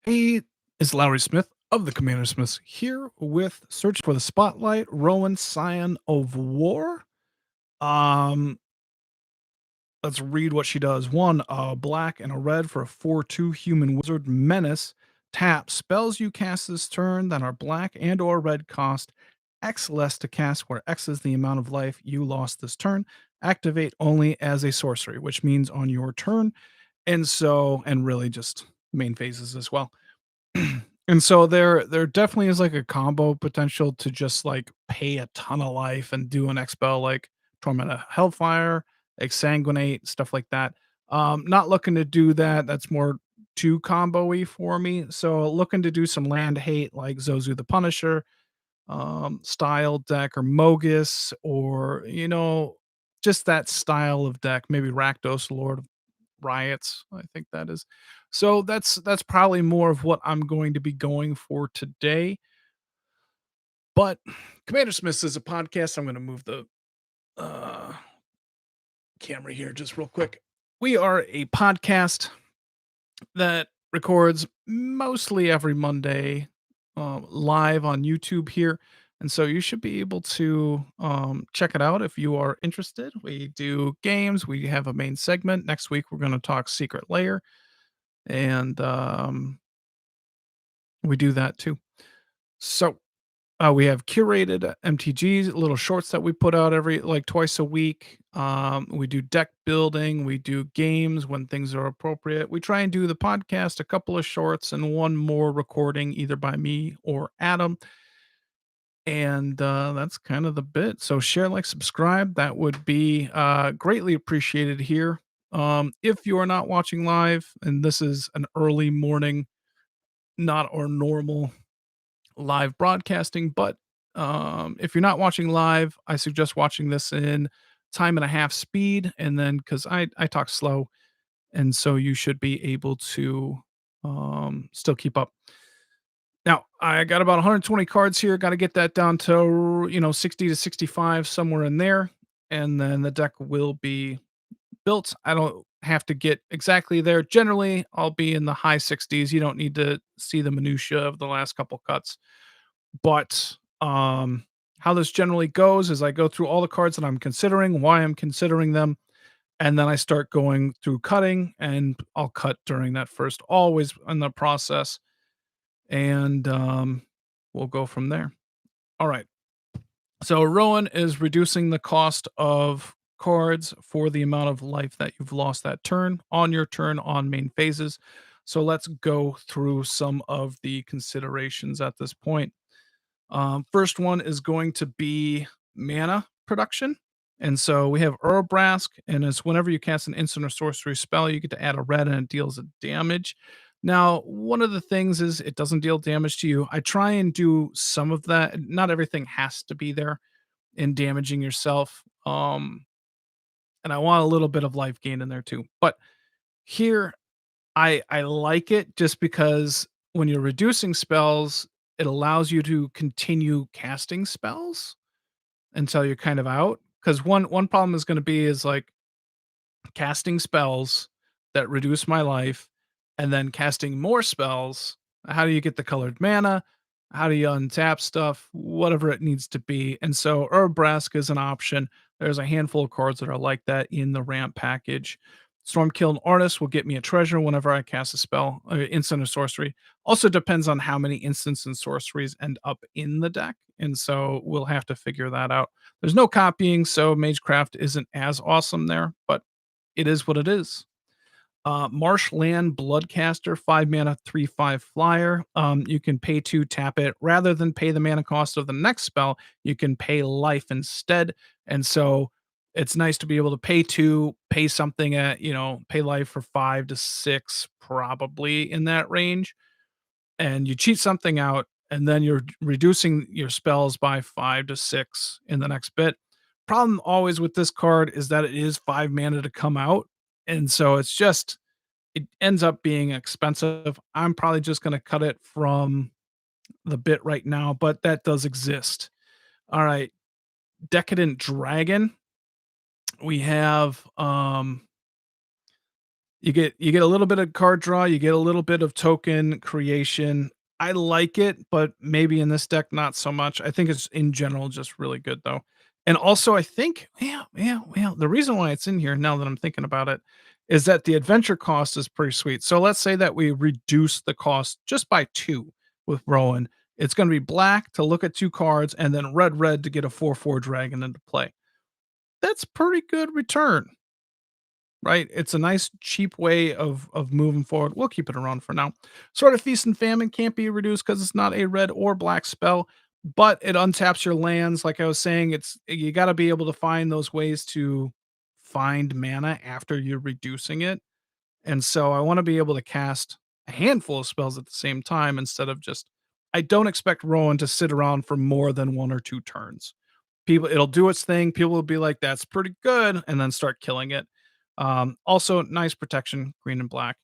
Hey, it's Lowery Smith of the CommanderSmiths here with Search for the Spotlight, Rowan, Scion of War. Um, let's read what she does. One, a black and a red for a 4/2 human wizard menace. Tap spells you cast this turn that are black and or red cost X less to cast, where X is the amount of life you lost this turn. Activate only as a sorcery, which means on your turn. And really just main phases as well. And so there definitely is like a combo potential to just like pay a ton of life and do an expel like Torment of Hellfire, Exsanguinate, stuff like that. Not looking to do that. That's more too combo-y for me. So looking to do some land hate like Zozu the Punisher, style deck or Mogus, or just that style of deck. Maybe Rakdos, Lord of Riots, I think that is. So that's probably more of what I'm going to be going for today. But Commander Smiths is a podcast. I'm going to move the uh, camera here just real quick. We are a podcast that records mostly every Monday live on YouTube here. And so you should be able to check it out if you are interested. We do games. We have a main segment. Next week, we're going to talk Secret Layer. And we do that too. So we have curated MTGs, little shorts that we put out every like twice a week. We do deck building, we do games when things are appropriate. We try and do the podcast, a couple of shorts, and one more recording either by me or Adam. And that's kind of the bit. So share, like, subscribe. That would be greatly appreciated here. If you are not watching live, and this is an early morning, not our normal live broadcasting, but if you're not watching live, I suggest watching this in time and a half speed, and then because I talk slow, and so you should be able to still keep up. Now I got about 120 cards here. Got to get that down to 60 to 65 somewhere in there, and then the deck will be built. I don't have to get exactly there. Generally, I'll be in the high 60s. You don't need to see the minutia of the last couple cuts. But, how this generally goes is I go through all the cards that I'm considering, why I'm considering them, and then I start going through cutting, and I'll cut during that first always in the process, and, we'll go from there. Alright. So Rowan is reducing the cost of cards for the amount of life that you've lost that turn, on your turn, on main phases. So let's go through some of the considerations at this point. First one is going to be mana production. And so we have Urabrask, and it's whenever you cast an instant or sorcery spell, you get to add a red and it deals a damage. Now, one of the things is it doesn't deal damage to you. I try and do some of that. Not everything has to be there in damaging yourself. And I want a little bit of life gain in there too. But here I like it just because when you're reducing spells, it allows you to continue casting spells until you're kind of out. Because one problem is going to be is like casting spells that reduce my life, and then casting more spells. How do you get the colored mana? How do you untap stuff? Whatever it needs to be. And so Urbrask is an option. There's a handful of cards that are like that in the ramp package. Stormkiln Artist will get me a treasure whenever I cast a spell, instant or sorcery. Also depends on how many instants and sorceries end up in the deck. And so we'll have to figure that out. There's no copying, so Magecraft isn't as awesome there, but it is what it is. Marshland Bloodcaster, 5 mana, 3/5 flyer. You can pay to tap it rather than pay the mana cost of the next spell. You can pay life instead. And so it's nice to be able to pay something at, pay life for 5 to 6, probably in that range. And you cheat something out, and then you're reducing your spells by 5 to 6 in the next bit. Problem always with this card is that it is 5 mana to come out. And so it ends up being expensive. I'm probably just going to cut it from the bit right now, but that does exist. All right. Decadent Dragon. We have You get a little bit of card draw, you get a little bit of token creation. I like it, but maybe in this deck, not so much. I think it's in general just really good though. And also I think, yeah, the reason why it's in here now that I'm thinking about it is that the adventure cost is pretty sweet. So let's say that we reduce the cost just by 2 with Rowan. It's going to be black to look at 2 cards and then red to get a 4/4 dragon into play. That's pretty good return. Right? It's a nice cheap way of moving forward. We'll keep it around for now. Sort of Feast and Famine can't be reduced because it's not a red or black spell, but it untaps your lands. Like I was saying, it's you got to be able to find those ways to find mana after you're reducing it. And so I want to be able to cast a handful of spells at the same time instead of just I don't expect Rowan to sit around for more than 1 or 2 turns. People it'll do its thing, people will be like, "That's pretty good," and then start killing it. Also, nice protection, green and black.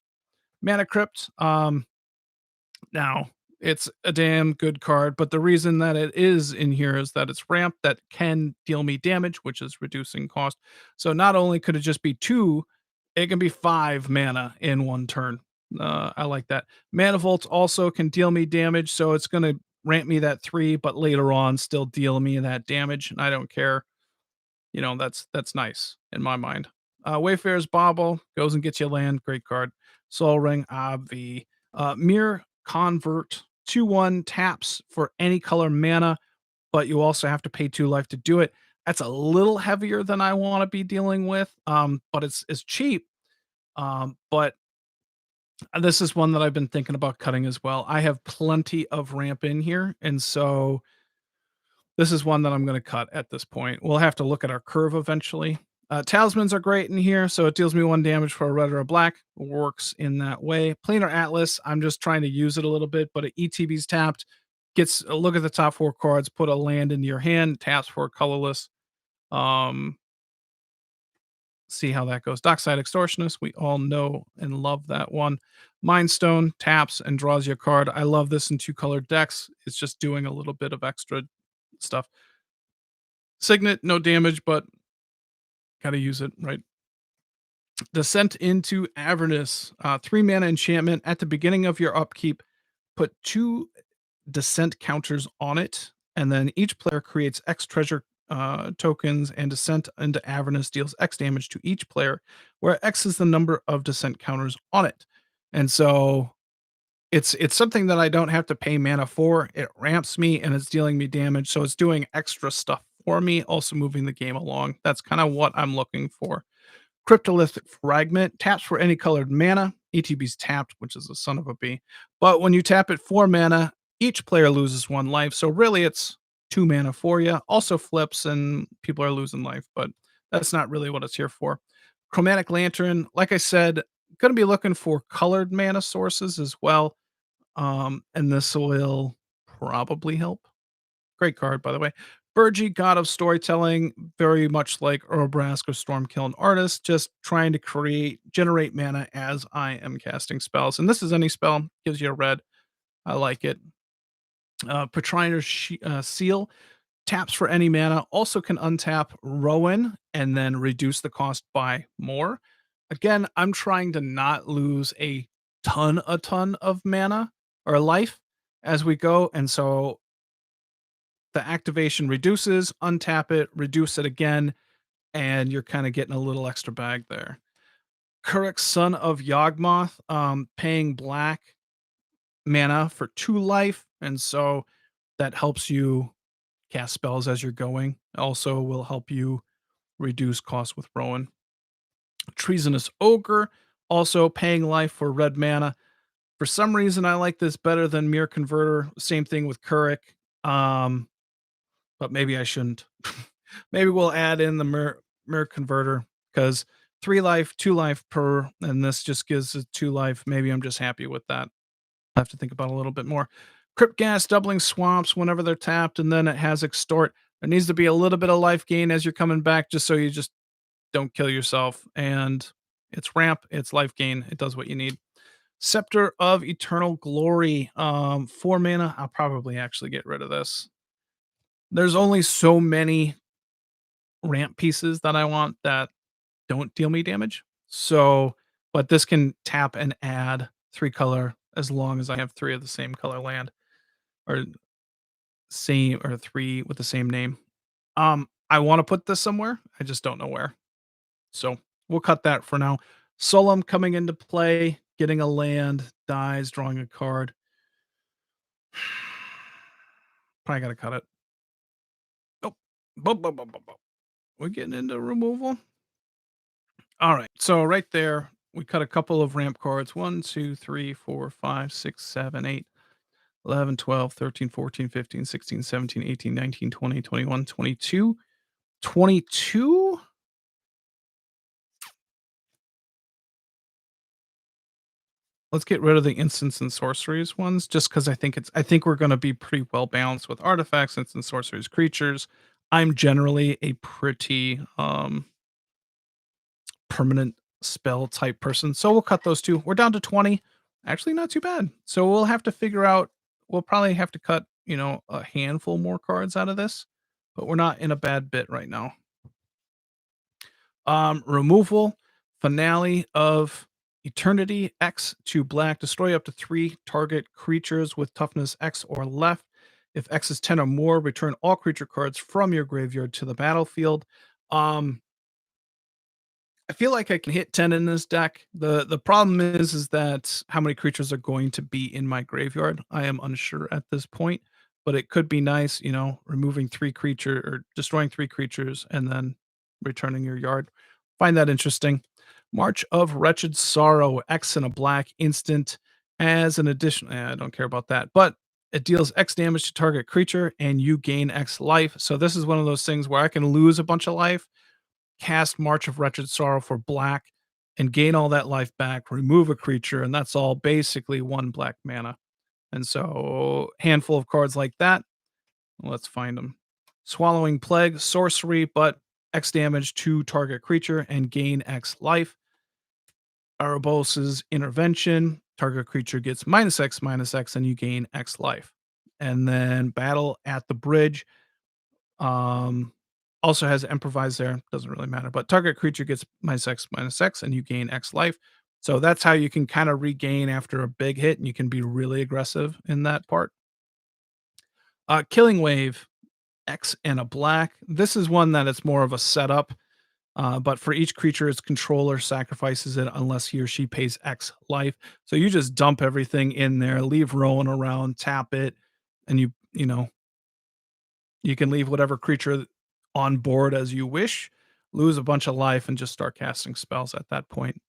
Mana Crypt, now, it's a damn good card, but the reason that it is in here is that it's ramp that can deal me damage, which is reducing cost. So not only could it just be 2, it can be 5 mana in 1 turn. I like that. Mana Volt also can deal me damage, so it's gonna ramp me that 3, but later on still deal me that damage, and I don't care. That's nice in my mind. Wayfarer's Bauble goes and gets you land, great card. Soul Ring, obvi. Mirror Convert, 2/1 taps for any color mana, but you also have to pay 2 life to do it. That's a little heavier than I want to be dealing with, but it's cheap. But this is one that I've been thinking about cutting as well. I have plenty of ramp in here, and so this is one that I'm gonna cut at this point. We'll have to look at our curve eventually. Talismans are great in here, so it deals me 1 damage for a red or a black. Works in that way. Planar Atlas, I'm just trying to use it a little bit, but it ETB's tapped, gets a look at the top 4 cards, put a land into your hand, taps for colorless. Um, see how that goes. Dockside Extortionist, we all know and love that one. Mind Stone taps and draws you a card. I love this in 2-colored decks. It's just doing a little bit of extra stuff. Signet, no damage, but gotta use it, right? Descent into Avernus, 3 mana enchantment. At the beginning of your upkeep, put 2 descent counters on it, and then each player creates X treasure tokens, and Descent into Avernus deals X damage to each player, where X is the number of descent counters on it. And so it's something that I don't have to pay mana for. It ramps me and it's dealing me damage, so it's doing extra stuff for me, also moving the game along. That's kind of what I'm looking for. Cryptolithic Fragment taps for any colored mana. ETB's tapped, which is a son of a bee. But when you tap it for mana, each player loses 1 life. So really, it's 2 mana for you. Also flips, and people are losing life, but that's not really what it's here for. Chromatic Lantern, like I said, going to be looking for colored mana sources as well. And this will probably help. Great card, by the way. Burgi, God of Storytelling, very much like Orobrask or Stormkill and Artist, just trying to generate mana as I am casting spells. And this is any spell, gives you a red. I like it. Patriner's Seal, taps for any mana, also can untap Rowan and then reduce the cost by more. Again, I'm trying to not lose a ton of mana or life as we go. And so the activation reduces, untap it, reduce it again, and you're kind of getting a little extra bag there. Kuruk, Son of Yawgmoth, paying black mana for 2 life, and so that helps you cast spells as you're going. Also will help you reduce costs with Rowan. Treasonous Ogre, also paying life for red mana. For some reason, I like this better than Mirror Converter. Same thing with Kuruk. But maybe I shouldn't. Maybe we'll add in the mirror converter because 3 life, 2 life per, and this just gives it 2 life. Maybe I'm just happy with that. I have to think about it a little bit more. Crypt Gas, doubling swamps whenever they're tapped, and then it has Extort. There needs to be a little bit of life gain as you're coming back, just so you just don't kill yourself. And it's ramp, it's life gain. It does what you need. Scepter of Eternal Glory, 4 mana. I'll probably actually get rid of this. There's only so many ramp pieces that I want that don't deal me damage. So but this can tap and add 3 color as long as I have 3 of the same color land or same or 3 with the same name. I wanna put this somewhere, I just don't know where. So, we'll cut that for now. Solemn coming into play, getting a land, dies, drawing a card. Probably gotta cut it. Nope. Boop, boop, boop, boop, boop. We're getting into removal. All right. So right there, we cut a couple of ramp cards. 1, 2, 3, 4, 5, 6, 7, 8, 11, 12, 13, 14, 15, 16, 17, 18, 19, 20, 21, 22, 22. Let's get rid of the instants and sorceries ones just because I think we're gonna be pretty well balanced with artifacts, instants, sorceries, creatures. I'm generally a pretty permanent spell type person. So we'll cut those 2. We're down to 20. Actually, not too bad. So we'll have to figure out we'll probably have to cut, a handful more cards out of this, but we're not in a bad bit right now. Removal, finale of Eternity, X to black, destroy up to 3 target creatures with toughness X or left. If X is 10 or more, return all creature cards from your graveyard to the battlefield. Um, I feel like I can hit 10 in this deck. The problem is that how many creatures are going to be in my graveyard. I am unsure at this point, but it could be nice, removing 3 creature or destroying 3 creatures and then returning your yard. Find that interesting. March of Wretched Sorrow, X and a black instant as an addition. I don't care about that, but it deals X damage to target creature and you gain X life. So this is one of those things where I can lose a bunch of life, cast March of Wretched Sorrow for black, and gain all that life back, remove a creature, and that's all basically 1 black mana. And so, handful of cards like that. Let's find them. Swallowing Plague, sorcery, but X damage to target creature and gain X life. Arabos's Intervention, target creature gets minus X, and you gain X life. And then Battle at the Bridge, um, also has improvise there, doesn't really matter, but target creature gets minus X, and you gain X life. So that's how you can kind of regain after a big hit, and you can be really aggressive in that part. Killing Wave, X and a black. This is one that it's more of a setup, but for each creature, its controller sacrifices it unless he or she pays X life. So you just dump everything in there, leave Rowan around, tap it, and you can leave whatever creature on board as you wish, lose a bunch of life, and just start casting spells at that point.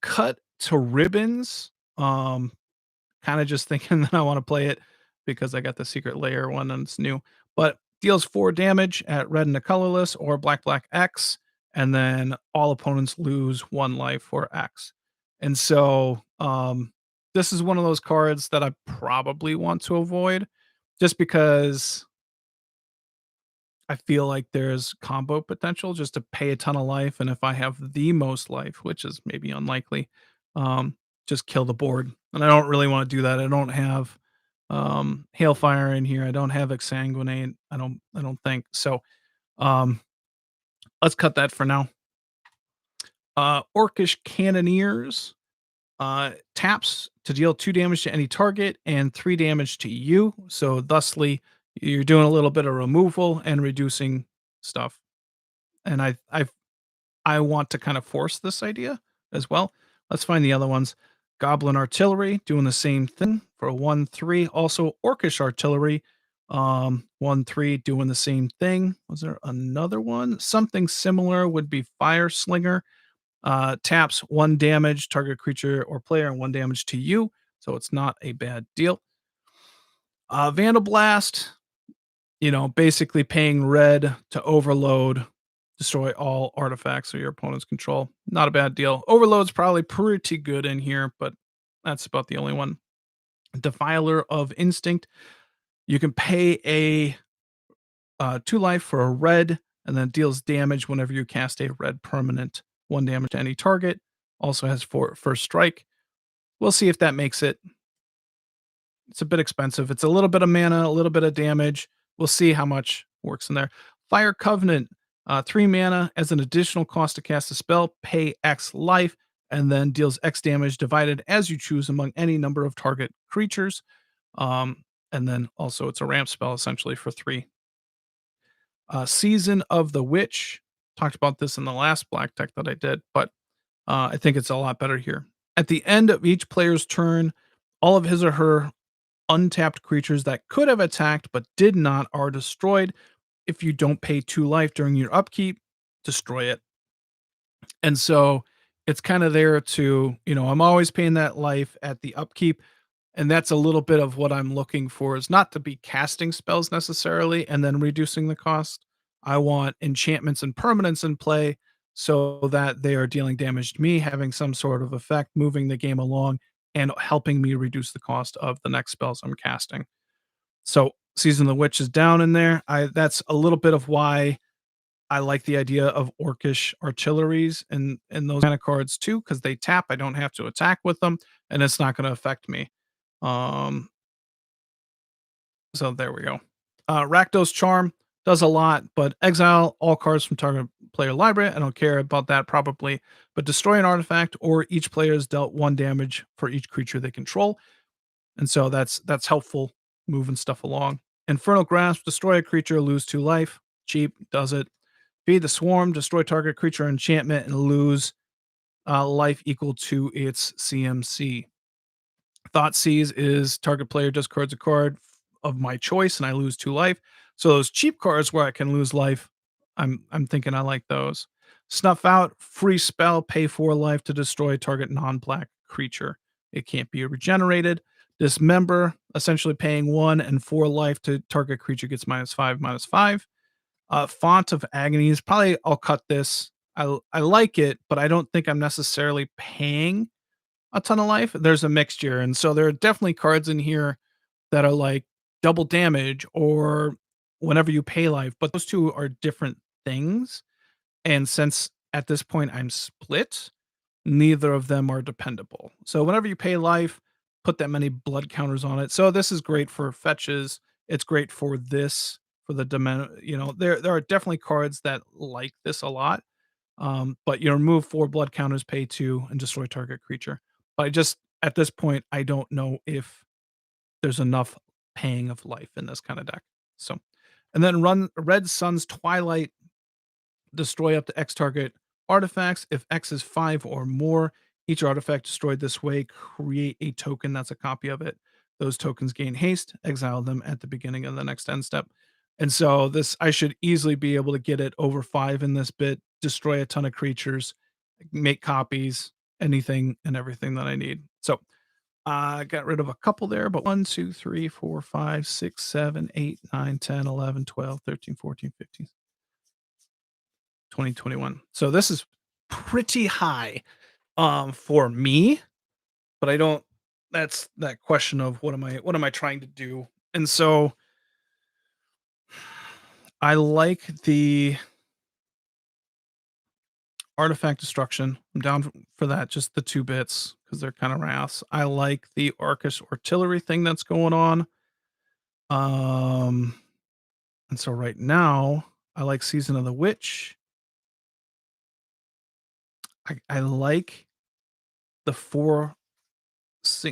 Cut to Ribbons. Kinda just thinking that I wanna play it because I got the Secret Lair one and it's new, but deals 4 damage at red and a colorless or black, black X, and then all opponents lose 1 life for X. And so, this is one of those cards that I probably want to avoid just because I feel like there's combo potential just to pay a ton of life, and if I have the most life, which is maybe unlikely, just kill the board, and I don't really wanna do that. I don't have, Hailfire in here. I don't have Exsanguinate. I don't think. So, um, let's cut that for now. Orcish Cannoneers, taps to deal 2 damage to any target and 3 damage to you. So thusly, you're doing a little bit of removal and reducing stuff. And I want to kind of force this idea as well. Let's find the other ones. Goblin Artillery doing the same thing for a 1/3. Also Orcish Artillery, 1/3 doing the same thing. Was there another one? Something similar would be Fire Slinger. Taps 1 damage, target creature or player, and 1 damage to you. So it's not a bad deal. Vandal Blast, basically paying red to overload, destroy all artifacts of your opponent's control. Not a bad deal. Overload's probably pretty good in here, but that's about the only one. Defiler of Instinct. You can pay a 2 life for a red, and then deals damage whenever you cast a red permanent. 1 damage to any target. Also has first strike. We'll see if that makes it. It's a bit expensive. It's a little bit of mana, a little bit of damage. We'll see how much works in there. Fire Covenant. 3 mana as an additional cost to cast a spell, pay X life, and then deals X damage divided as you choose among any number of target creatures. And then also it's a ramp spell essentially for 3. Season of the Witch. Talked about this in the last black deck that I did, but I think it's a lot better here. At the end of each player's turn, all of his or her untapped creatures that could have attacked but did not are destroyed. If you don't pay 2 life during your upkeep, destroy it. And so it's kind of there to, I'm always paying that life at the upkeep. And that's a little bit of what I'm looking for, is not to be casting spells necessarily and then reducing the cost. I want enchantments and permanents in play so that they are dealing damage to me, having some sort of effect, moving the game along, and helping me reduce the cost of the next spells I'm casting. So Season of the Witch is down in there. That's a little bit of why I like the idea of Orcish Artilleries and those kind of cards too, because they tap. I don't have to attack with them, and it's not going to affect me. Um, so there we go. Rakdos Charm does a lot, but exile all cards from target player library. I don't care about that probably, but destroy an artifact or each player is dealt 1 damage for each creature they control. And so that's helpful moving stuff along. Infernal Grasp, destroy a creature, lose 2 life. Cheap, does it. Feed the Swarm, destroy target creature enchantment and lose life equal to its CMC. Thoughtseize is target player discards a card of my choice and I lose 2 life. So those cheap cards where I can lose life, I'm thinking I like those. Snuff Out, free spell, pay 4 life to destroy target non-black creature. It can't be regenerated. Dismember, essentially paying 1 and 4 life to target creature gets -5/-5. Font of Agonies, probably I'll cut this. I like it, but I don't think I'm necessarily paying a ton of life. There's a mixture, and so there are definitely cards in here that are like double damage or whenever you pay life, but those 2 are different things, and since at this point I'm split, neither of them are dependable. So whenever you pay life, put that many blood counters on it. So this is great for fetches. It's great for this, for the there are definitely cards that like this a lot. But you remove 4 blood counters, pay 2, and destroy target creature. But I just at this point, I don't know if there's enough paying of life in this kind of deck. So, and then run Red Sun's Twilight, destroy up to X target artifacts. If X is 5 or more, each artifact destroyed this way, create a token that's a copy of it. Those tokens gain haste, exile them at the beginning of the next end step. And so this, I should easily be able to get it over 5 in this bit, destroy a ton of creatures, make copies, anything and everything that I need. So I got rid of a couple there, but 1, 2, 3, 4, 5, 6, 7, 8, 9, 10, 11, 12, 13, 14, 15, 2021. So this is pretty high for me, but I don't that's that question of what am I trying to do? And so I like the artifact destruction. I'm down for that, just the 2 bits because they're kind of wraths. I like the Orcish Artillery thing that's going on. Um and so right now I like Season of the Witch. I like the 4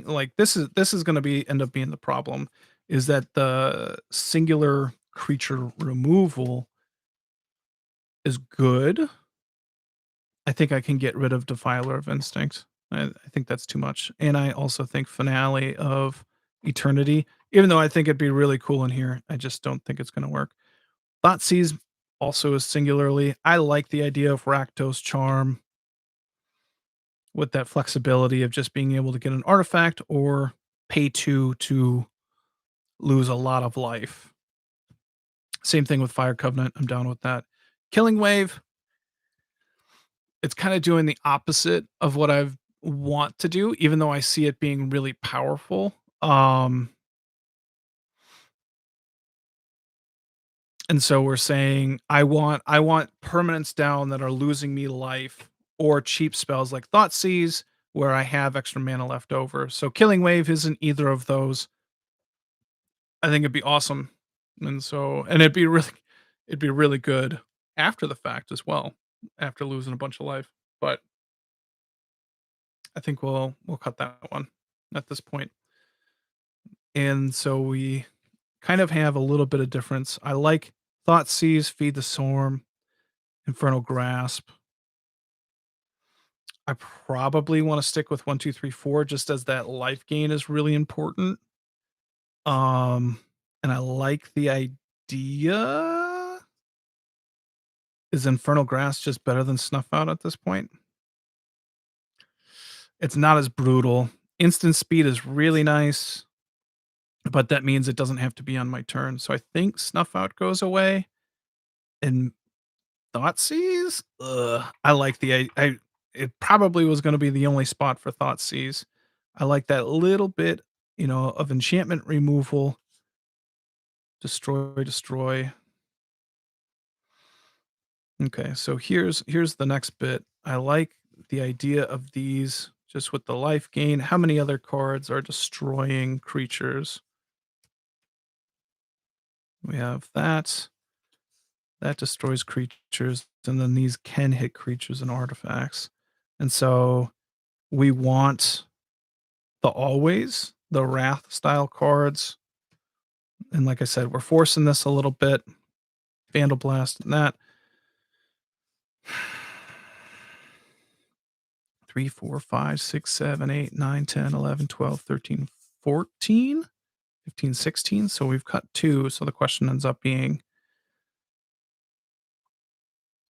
like this is going to be end up being the problem, is that the singular creature removal is good. I think I can get rid of Defiler of Instinct. I think that's too much, and I also think Finale of Eternity, even though I think it'd be really cool in here, I just don't think it's going to work. Thoughtseize also is singularly. I like the idea of Rakdos Charm with that flexibility of just being able to get an artifact or pay 2 to lose a lot of life. Same thing with Fire Covenant. I'm down with that. Killing Wave, it's kind of doing the opposite of what I want to do, even though I see it being really powerful. And so we're saying I want permanents down that are losing me life, or cheap spells like Thoughtseize where I have extra mana left over. So Killing Wave isn't either of those. I think it'd be awesome. And it'd be really good after the fact as well, after losing a bunch of life. But I think we'll cut that one at this point. And so we kind of have a little bit of difference. I like Thought Seize, Feed the Swarm, Infernal Grasp. I probably want to stick with 1, 2, 3, 4, just as that life gain is really important. And I like the idea. Is Infernal Grass just better than Snuff Out at this point? It's not as brutal. Instant speed is really nice, but that means it doesn't have to be on my turn. So I think Snuff Out goes away and Thoughtseize? Ugh, I like the I it probably was gonna be the only spot for Thoughtseize. I like that little bit, of enchantment removal. Destroy, destroy. Okay, so here's the next bit. I like the idea of these just with the life gain. How many other cards are destroying creatures? We have that. That destroys creatures, and then these can hit creatures and artifacts. And so we want the always, the wrath style cards. And like I said, we're forcing this a little bit. Vandal Blast and that. 3, 4, 5, 6, 7, 8, 9, 10, 11, 12, 13, 14, 15, 16. So we've cut 2. So the question ends up being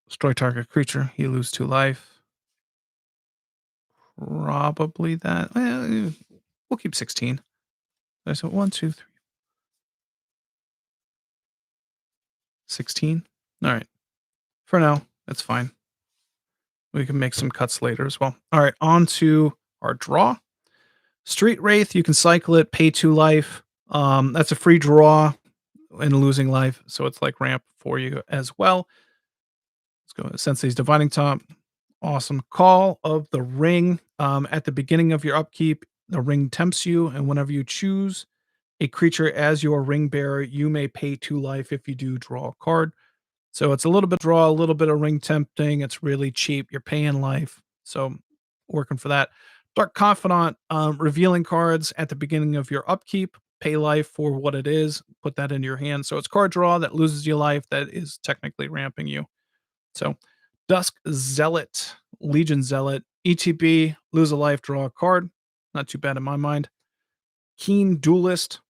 destroy target creature. You lose 2 life. Probably that. Well, we'll keep 16. So 1, 2, 3, 16. All right. For now, that's fine. We can make some cuts later as well. All right. On to our draw. Street Wraith, you can cycle it, pay 2 life. That's a free draw and losing life. So it's like ramp for you as well. Let's go Sensei's Dividing Top. Awesome. Call of the Ring. At the beginning of your upkeep, the ring tempts you, and whenever you choose a creature as your ring bearer, you may pay 2 life. If you do, draw a card. So it's a little bit draw, a little bit of ring tempting. It's really cheap. You're paying life. So working for that. Dark Confidant, revealing cards at the beginning of your upkeep. Pay life for what it is. Put that into your hand. So it's card draw that loses you life. That is technically ramping you. So Dusk Zealot, Legion Zealot, ETB, lose a life, draw a card. Not too bad in my mind. Keen Duelist.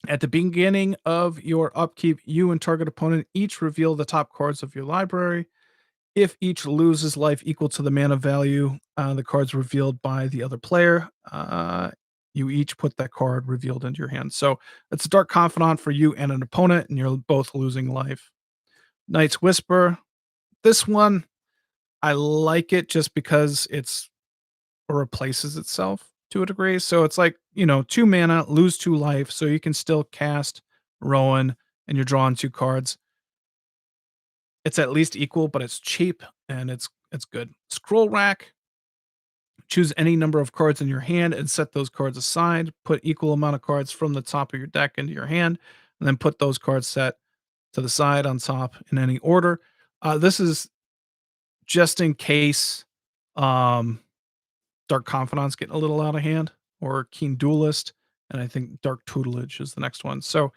At the beginning of your upkeep, you and target opponent each reveal the top cards of your library. If each loses life equal to the mana value, the cards revealed by the other player, you each put that card revealed into your hand. So it's a Dark Confidant for you and an opponent, and you're both losing life. Night's Whisper. This one, I like it just because it's replaces itself to a degree. So it's like, 2 mana, lose 2 life, so you can still cast Rowan and you're drawing 2 cards. It's at least equal, but it's cheap and it's good. Scroll Rack, choose any number of cards in your hand and set those cards aside. Put equal amount of cards from the top of your deck into your hand, and then put those cards set to the side on top in any order. This is just in case Dark Confidant's getting a little out of hand, or Keen Duelist, and I think Dark Tutelage is the next one. So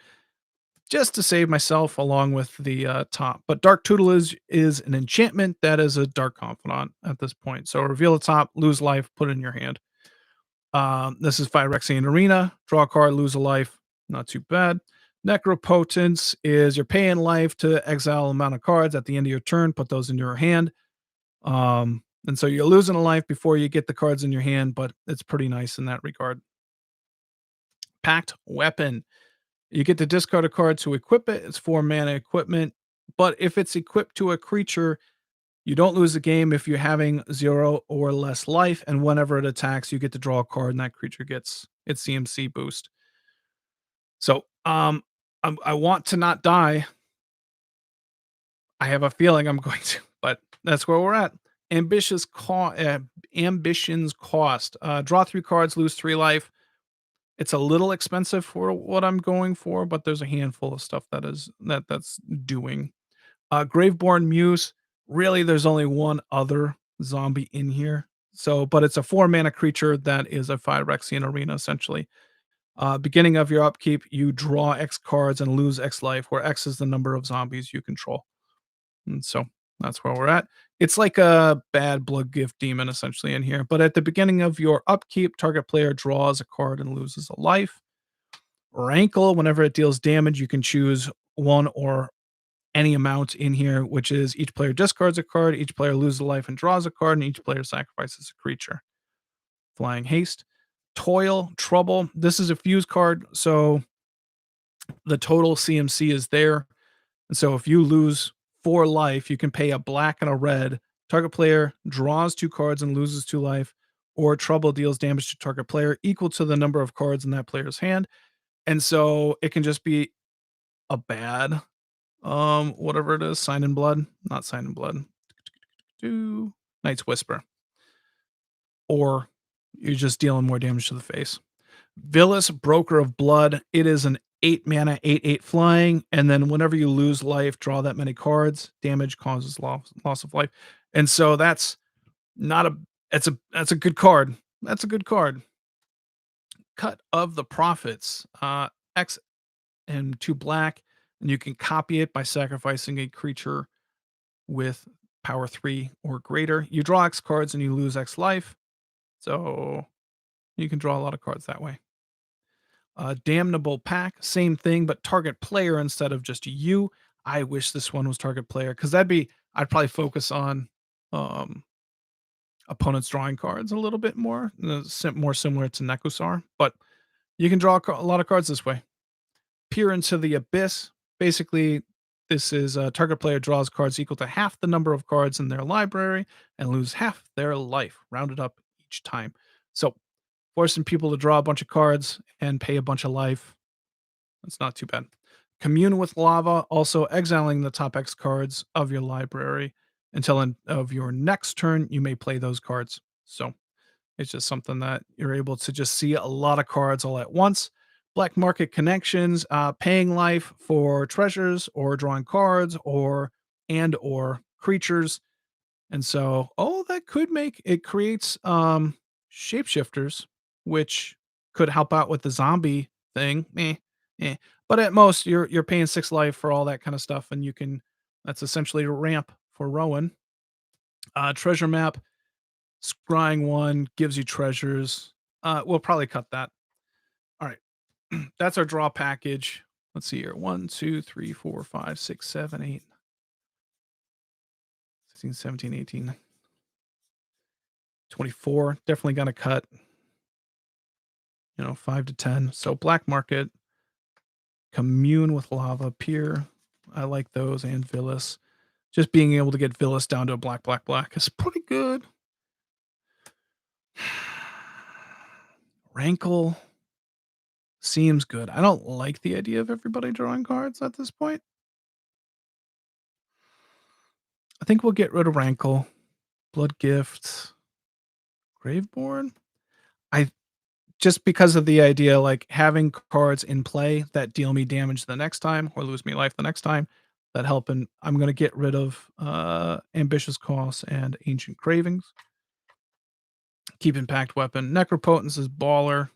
just to save myself along with the top. But Dark Tutelage is an enchantment that is a Dark Confidant at this point. So reveal the top, lose life, put it in your hand. This is Phyrexian Arena. Draw a card, lose a life. Not too bad. Necropotence is you're paying life to exile amount of cards at the end of your turn. Put those in your hand. And so you're losing a life before you get the cards in your hand, but it's pretty nice in that regard. Pact Weapon. You get to discard a card to equip it. It's 4 mana equipment. But if it's equipped to a creature, you don't lose the game if you're having 0 or less life. And whenever it attacks, you get to draw a card and that creature gets its CMC boost. So I want to not die. I have a feeling I'm going to, but that's where we're at. Ambitions cost. Draw 3 cards, lose 3 life. It's a little expensive for what I'm going for, but there's a handful of stuff that's doing. Graveborn Muse, really, there's only one other zombie in here. So, but it's a 4 mana creature that is a Phyrexian arena, essentially. Beginning of your upkeep, you draw X cards and lose X life, where X is the number of zombies you control. And so that's where we're at. It's like a bad blood gift demon essentially in here. But at the beginning of your upkeep, target player draws a card and loses a life. Rankle, whenever it deals damage, you can choose one or any amount in here, which is each player discards a card, each player loses a life and draws a card, and each player sacrifices a creature. Flying Haste. Toil, Trouble. This is a fuse card, so the total CMC is there. And so if you lose 4 life, you can pay a black and a red. Target player draws 2 cards and loses 2 life, or Trouble deals damage to target player equal to the number of cards in that player's hand. And so it can just be a bad, whatever it is, Sign in Blood, not Sign in Blood. Night's Whisper. Or you're just dealing more damage to the face. Villas, Broker of Blood. It is an 8 mana, 8/8 flying, and then whenever you lose life, draw that many cards. Damage causes loss of life. And so that's not a that's a good card. That's a good card. Cut of the Prophets. X and 2 black, and you can copy it by sacrificing a creature with power 3 or greater. You draw X cards and you lose X life. So you can draw a lot of cards that way. Damnable Pack, same thing, but target player instead of just you. I wish this one was target player because I'd probably focus on um, opponents drawing cards a little bit more, more similar to Nekusar, but you can draw a lot of cards this way. Peer into the Abyss. Basically, this is target player draws cards equal to half the number of cards in their library and lose half their life, rounded up each time. So forcing people to draw a bunch of cards and pay a bunch of life. That's not too bad. Commune with Lava, also exiling the top X cards of your library until end of your next turn. You may play those cards. So it's just something that you're able to just see a lot of cards all at once. Black market connections, paying life for treasures or drawing cards or creatures. And so, that could make it creates shapeshifters, which could help out with the zombie thing. Eh. But at most, you're paying 6 life for all that kind of stuff, and you can. That's essentially a ramp for Rowan. Treasure map, scrying 1 gives you treasures. We'll probably cut that. All right, that's our draw package. Let's see here. 1, 2, 3, 4, 5, 6, 7, 8, 16, 17, 18. 24, definitely gonna cut, 5 to 10. So black market, commune with lava, peer. I like those, and Villas. Just being able to get Villas down to a black, black, black is pretty good. Rankle seems good. I don't like the idea of everybody drawing cards at this point. I think we'll get rid of Rankle. Blood Gift. Graveborn? I just because of the idea, like having cards in play that deal me damage the next time or lose me life the next time, that help. And I'm going to get rid of Ambitious Costs and Ancient Cravings. Keep Impact Weapon. Necropotence is baller.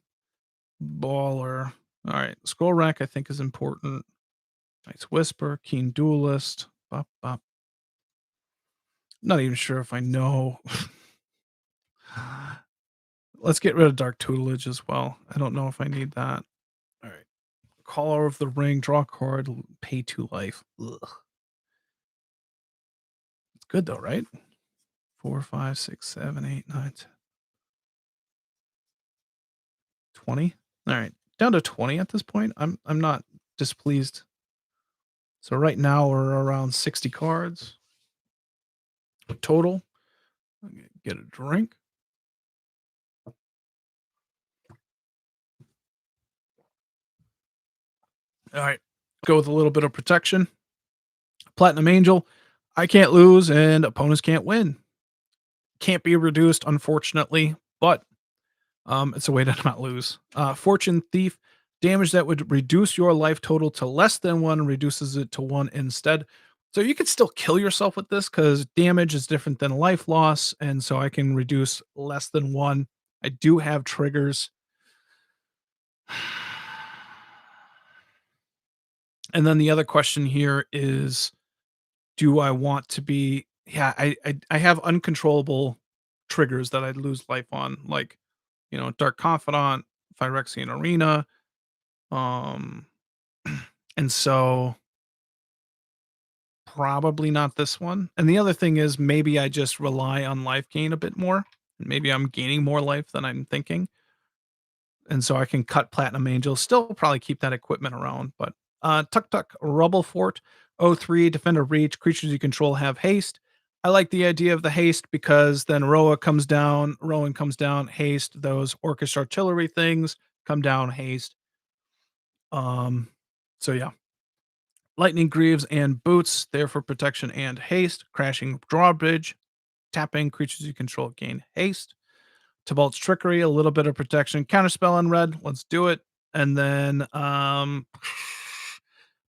Baller. All right. Scroll Rack, I think, is important. Night's Whisper. Keen Duelist. Bop, bop. Not even sure if I know. Let's get rid of Dark Tutelage as well. I don't know if I need that. All right. Caller of the Ring, draw a card, pay 2 life. Ugh. It's good though, right? 4, 5, 6, 7, 8, 9, 10. 20. All right. Down to 20 at this point. I'm not displeased. So right now we're around 60 cards total. Get a drink. All right. Go with a little bit of protection. Platinum Angel. I can't lose and opponents can't win. Can't be reduced, unfortunately, but it's a way to not lose. Fortune Thief. Damage that would reduce your life total to less than 1 reduces it to 1 instead. So you could still kill yourself with this because damage is different than life loss, and so I can reduce less than 1. I do have triggers. And then the other question here is, do I want to be yeah, I have uncontrollable triggers that I'd lose life on, like, Dark Confidant, Phyrexian Arena, um, and so probably not this one. And the other thing is maybe I just rely on life gain a bit more. Maybe I'm gaining more life than I'm thinking. And so I can cut Platinum Angel, still probably keep that equipment around. But Tuk Tuk Rubble Fort, 03, Defender Reach, creatures you control have haste. I like the idea of the haste because then Rowan comes down, haste, those Orcish artillery things come down, haste. Um, so yeah. Lightning Greaves and Boots, there for protection and haste. Crashing Drawbridge, tapping creatures you control gain haste. Tibalt's Trickery, a little bit of protection. Counterspell on red, let's do it. And then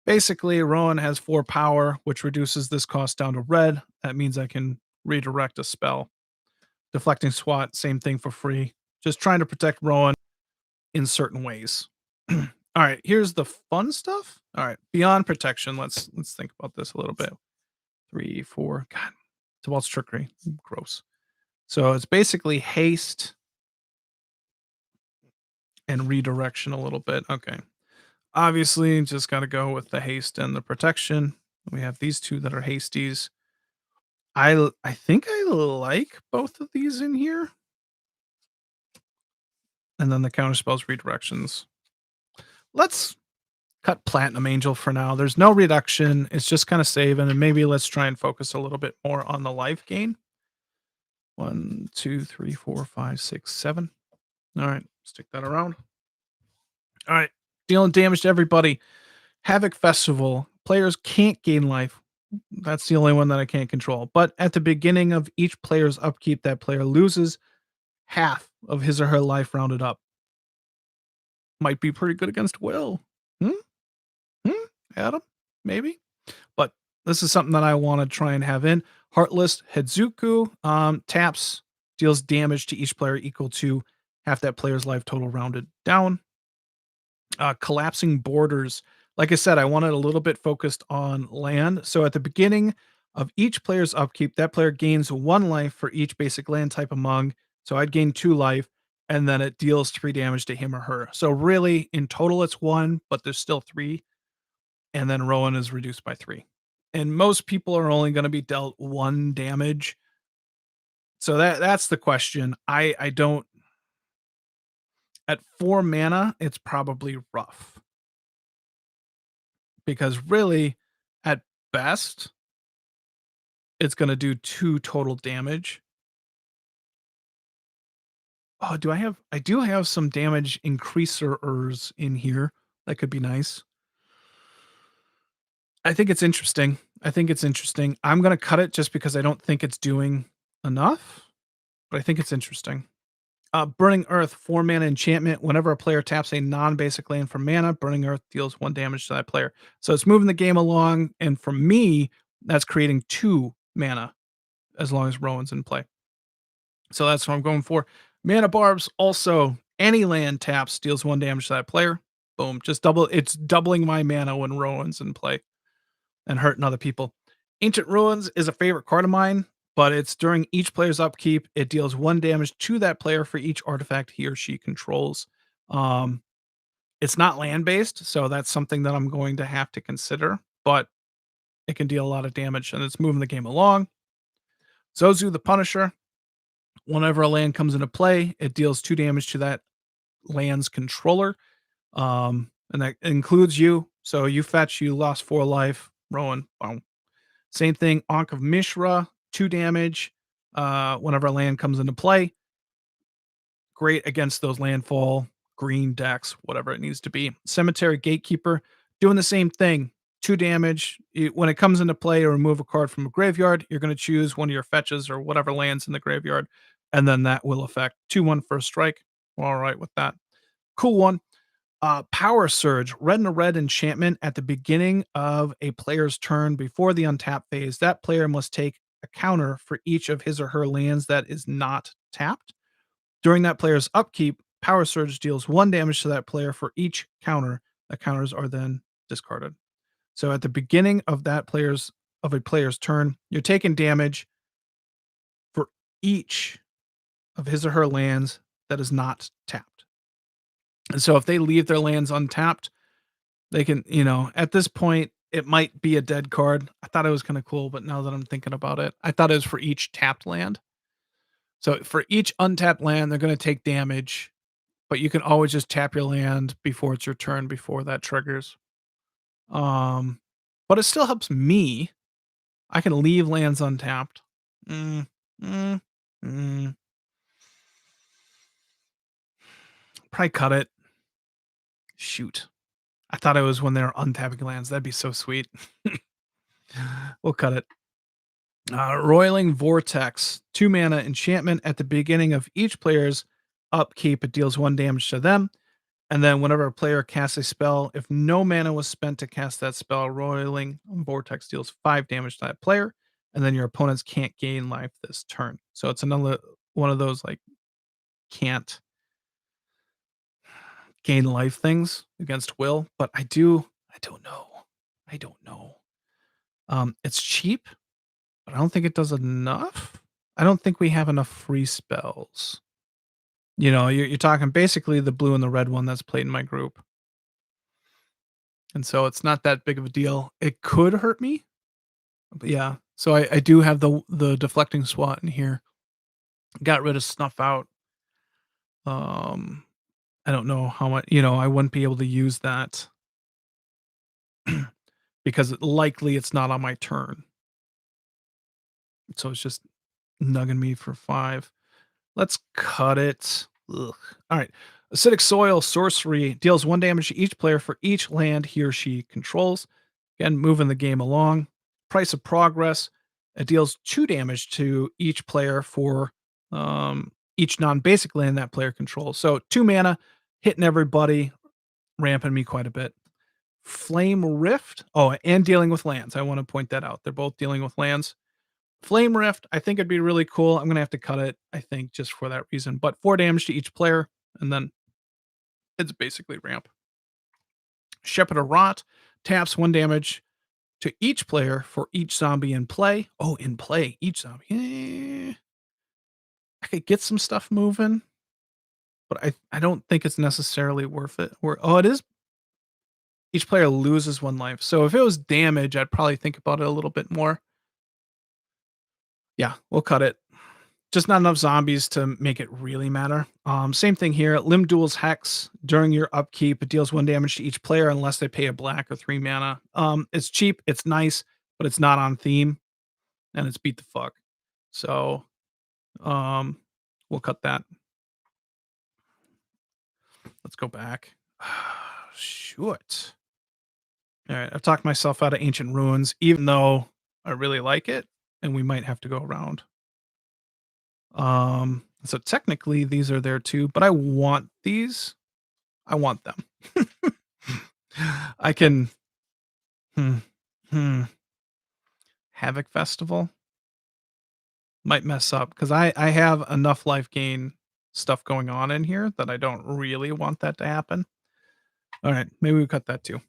basically Rowan has 4 power, which reduces this cost down to red. That means I can redirect a spell. Deflecting Swat, same thing for free. Just trying to protect Rowan in certain ways. All right, here's the fun stuff. All right, beyond protection, let's think about this a little bit. 3, 4, God, Tibalt's Trickery, gross. So it's basically haste and redirection a little bit. Okay, obviously, just got to go with the haste and the protection. We have these two that are hasties. I think I like both of these in here, and then the counterspells redirections. Let's cut Platinum Angel for now. There's no reduction. It's just kind of saving, and maybe let's try and focus a little bit more on the life gain. 1, 2, 3, 4, 5, 6, 7. All right, stick that around. All right, dealing damage to everybody. Havoc Festival. Players can't gain life. That's the only one that I can't control. But at the beginning of each player's upkeep, that player loses half of his or her life rounded up. Might be pretty good against Will. Hmm? Hmm? Adam? Maybe? But this is something that I want to try and have in. Heartless Hedzuku taps, deals damage to each player equal to half that player's life total rounded down. Collapsing Borders. Like I said, I wanted a little bit focused on land. So at the beginning of each player's upkeep, that player gains 1 life for each basic land type among. So I'd gain 2 life, and then it deals 3 damage to him or her. So really, in total, it's 1, but there's still 3. And then Rowan is reduced by 3. And most people are only going to be dealt 1 damage. So that's the question. I don't at 4 mana, it's probably rough. Because really, at best, it's gonna do 2 total damage. Oh, I do have some damage increasers in here. That could be nice. I think it's interesting. I'm gonna cut it just because I don't think it's doing enough, but I think it's interesting. Burning Earth, 4 mana enchantment. Whenever a player taps a non-basic land for mana, Burning Earth deals 1 damage to that player. So it's moving the game along, and for me, that's creating 2 mana as long as Rowan's in play. So that's what I'm going for. Mana Barbs, also any land taps deals 1 damage to that player. Boom. Just it's doubling my mana when Rowan's in play and hurting other people. Ancient Ruins is a favorite card of mine, but it's during each player's upkeep. It deals 1 damage to that player for each artifact he or she controls. Um, it's not land based, so that's something that I'm going to have to consider, but it can deal a lot of damage and it's moving the game along. Zozu the Punisher. Whenever a land comes into play, it deals 2 damage to that land's controller. And that includes you. So you fetch, you lost 4 life. Rowan, boom. Same thing, Ankh of Mishra, 2 damage. Whenever a land comes into play. Great against those landfall, green decks, whatever it needs to be. Cemetery Gatekeeper, doing the same thing. 2 damage. When it comes into play or remove a card from a graveyard, you're going to choose one of your fetches or whatever lands in the graveyard, and then that will affect 2/1 first strike. We're all right with that. Cool one. Power Surge, red and a red enchantment at the beginning of a player's turn before the untap phase. That player must take a counter for each of his or her lands that is not tapped. During that player's upkeep, Power Surge deals 1 damage to that player for each counter. The counters are then discarded. So at the beginning of a player's turn, you're taking damage for each of his or her lands that is not tapped. And so if they leave their lands untapped, they can, at this point, it might be a dead card. I thought it was kind of cool, but now that I'm thinking about it, I thought it was for each tapped land. So for each untapped land, they're going to take damage, but you can always just tap your land before it's your turn before that triggers. But it still helps me. I can leave lands untapped. Mm, mm, mm. Probably cut it. Shoot. I thought it was when they're untapping lands. That'd be so sweet. We'll cut it. Roiling Vortex, 2 mana enchantment at the beginning of each player's upkeep. It deals 1 damage to them. And then whenever a player casts a spell, if no mana was spent to cast that spell, Roiling Vortex deals 5 damage to that player. And then your opponents can't gain life this turn. So it's another one of those like can't gain life things against will. But I don't know. I don't know. It's cheap, but I don't think it does enough. I don't think we have enough free spells. You're talking basically the blue and the red one that's played in my group. And so it's not that big of a deal. It could hurt me. But yeah. So I do have the deflecting SWAT in here. Got rid of Snuff Out. I don't know how much, I wouldn't be able to use that because likely it's not on my turn. So it's just nugging me for 5. Let's cut it. Ugh. All right. Acidic Soil Sorcery deals 1 damage to each player for each land he or she controls. Again, moving the game along. Price of Progress. It deals 2 damage to each player for each non-basic land that player controls. So 2 mana, hitting everybody, ramping me quite a bit. Flame Rift. Oh, and dealing with lands. I want to point that out. They're both dealing with lands. Flame Rift, I think it'd be really cool. I'm going to have to cut it, I think, just for that reason. But 4 damage to each player, and then it's basically ramp. Shepherd of Rot taps 1 damage to each player for each zombie in play. Oh, in play, each zombie. I could get some stuff moving, but I don't think it's necessarily worth it. It is. Each player loses 1 life. So if it was damage, I'd probably think about it a little bit more. Yeah, we'll cut it. Just not enough zombies to make it really matter. Same thing here. Limb Duel's Hex. During your upkeep, it deals 1 damage to each player unless they pay a black or 3 mana. It's cheap, it's nice, but it's not on theme, and it's beat the fuck. So, we'll cut that. Let's go back. Shoot. All right, I've talked myself out of Ancient Ruins, even though I really like it, and we might have to go around. So technically these are there too, but I want these. I want them. I can Havoc Festival might mess up because I have enough life gain stuff going on in here that I don't really want that to happen. All right, maybe we cut that too.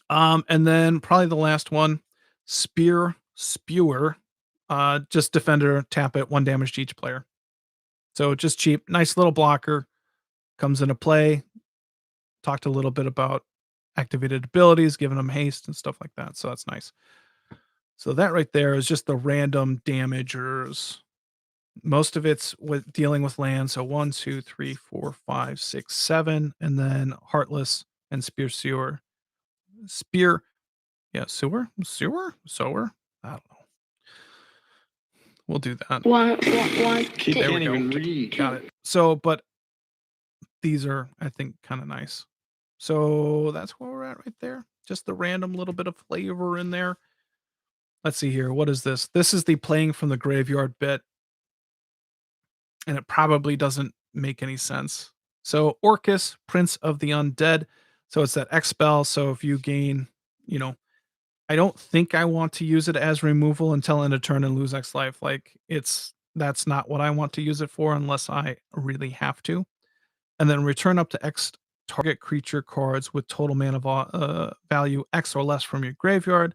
And then probably the last one, Spear Spewer. Just defender, tap it, 1 damage to each player. So just cheap, nice little blocker. Comes into play. Talked a little bit about activated abilities, giving them haste and stuff like that. So that's nice. So that right there is just the random damagers. Most of it's with dealing with land. So 1, 2, 3, 4, 5, 6, 7, and then Heartless and Spear Sewer. Spear, yeah, Sewer? Sower? I don't know. We'll do that. One. There we go. Got it. So, but these are, I think, kind of nice. So that's where we're at right there. Just the random little bit of flavor in there. Let's see here. What is this? This is the playing from the graveyard bit. And it probably doesn't make any sense. So Orcus, Prince of the Undead. So it's that X spell. So if you gain, you know, I don't think I want to use it as removal until end of turn and lose X life. Like that's not what I want to use it for unless I really have to. And then return up to X target creature cards with total value X or less from your graveyard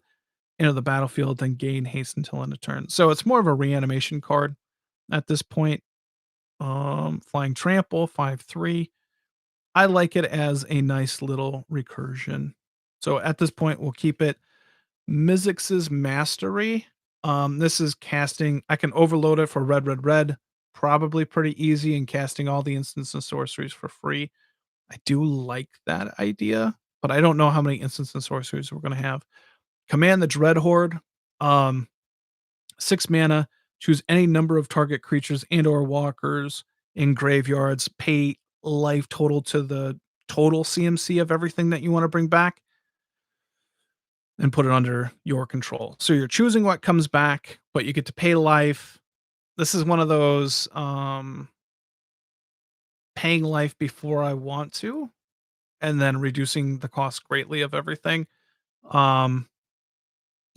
into the battlefield, then gain haste until end of turn. So it's more of a reanimation card at this point. Flying trample, 5/3. I like it as a nice little recursion. So at this point, we'll keep it. Mizzix's Mastery. This is casting. I can overload it for red, red, red. Probably pretty easy and casting all the instants and sorceries for free. I do like that idea, but I don't know how many instants and sorceries we're going to have. Command the Dread Horde. Um, 6 mana. Choose any number of target creatures and or walkers in graveyards. Pay life total to the total CMC of everything that you want to bring back and put it under your control. So you're choosing what comes back, but you get to pay life. This is one of those paying life before I want to, and then reducing the cost greatly of everything. Um,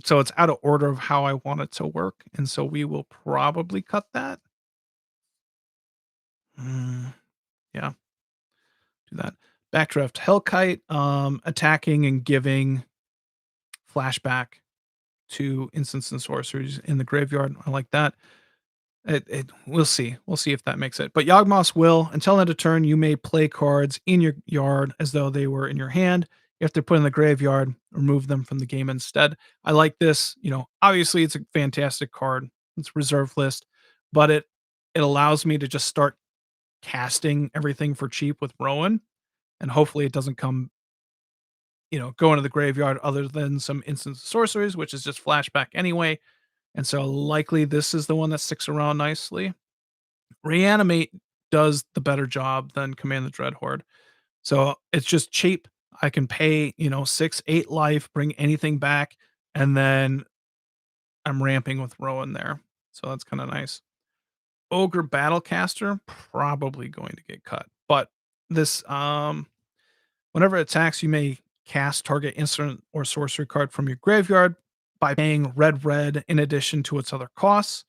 so it's out of order of how I want it to work, and so we will probably cut that. Mm, yeah, do that. Backdraft Hellkite, attacking and giving flashback to instants and sorceries in the graveyard. I like that. We'll see. We'll see if that makes it. But Yawgmoth's Will, until end of turn, you may play cards in your yard as though they were in your hand. You have to put in the graveyard, remove them from the game instead. I like this. Obviously it's a fantastic card. It's reserve list, but it allows me to just start casting everything for cheap with Rowan, and hopefully it doesn't go into the graveyard other than some instant sorceries, which is just flashback anyway. And so likely this is the one that sticks around nicely. Reanimate does the better job than Command the Dread Horde. So it's just cheap. I can pay, 6, 8 life, bring anything back, and then I'm ramping with Rowan there. So that's kind of nice. Ogre Battlecaster, probably going to get cut. But this whenever it attacks, you may cast target instant or sorcery card from your graveyard by paying red red in addition to its other costs.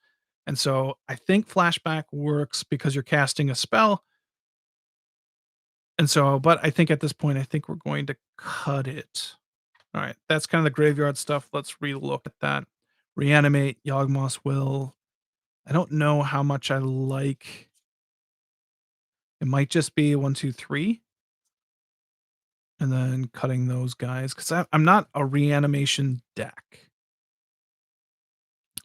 And so I think flashback works because you're casting a spell. And so, but I think at this point, I think we're going to cut it. All right. That's kind of the graveyard stuff. Let's relook at that. Reanimate, Yawgmoth's Will. I don't know how much I like. It might just be 1, 2, 3. And then cutting those guys because I'm not a reanimation deck.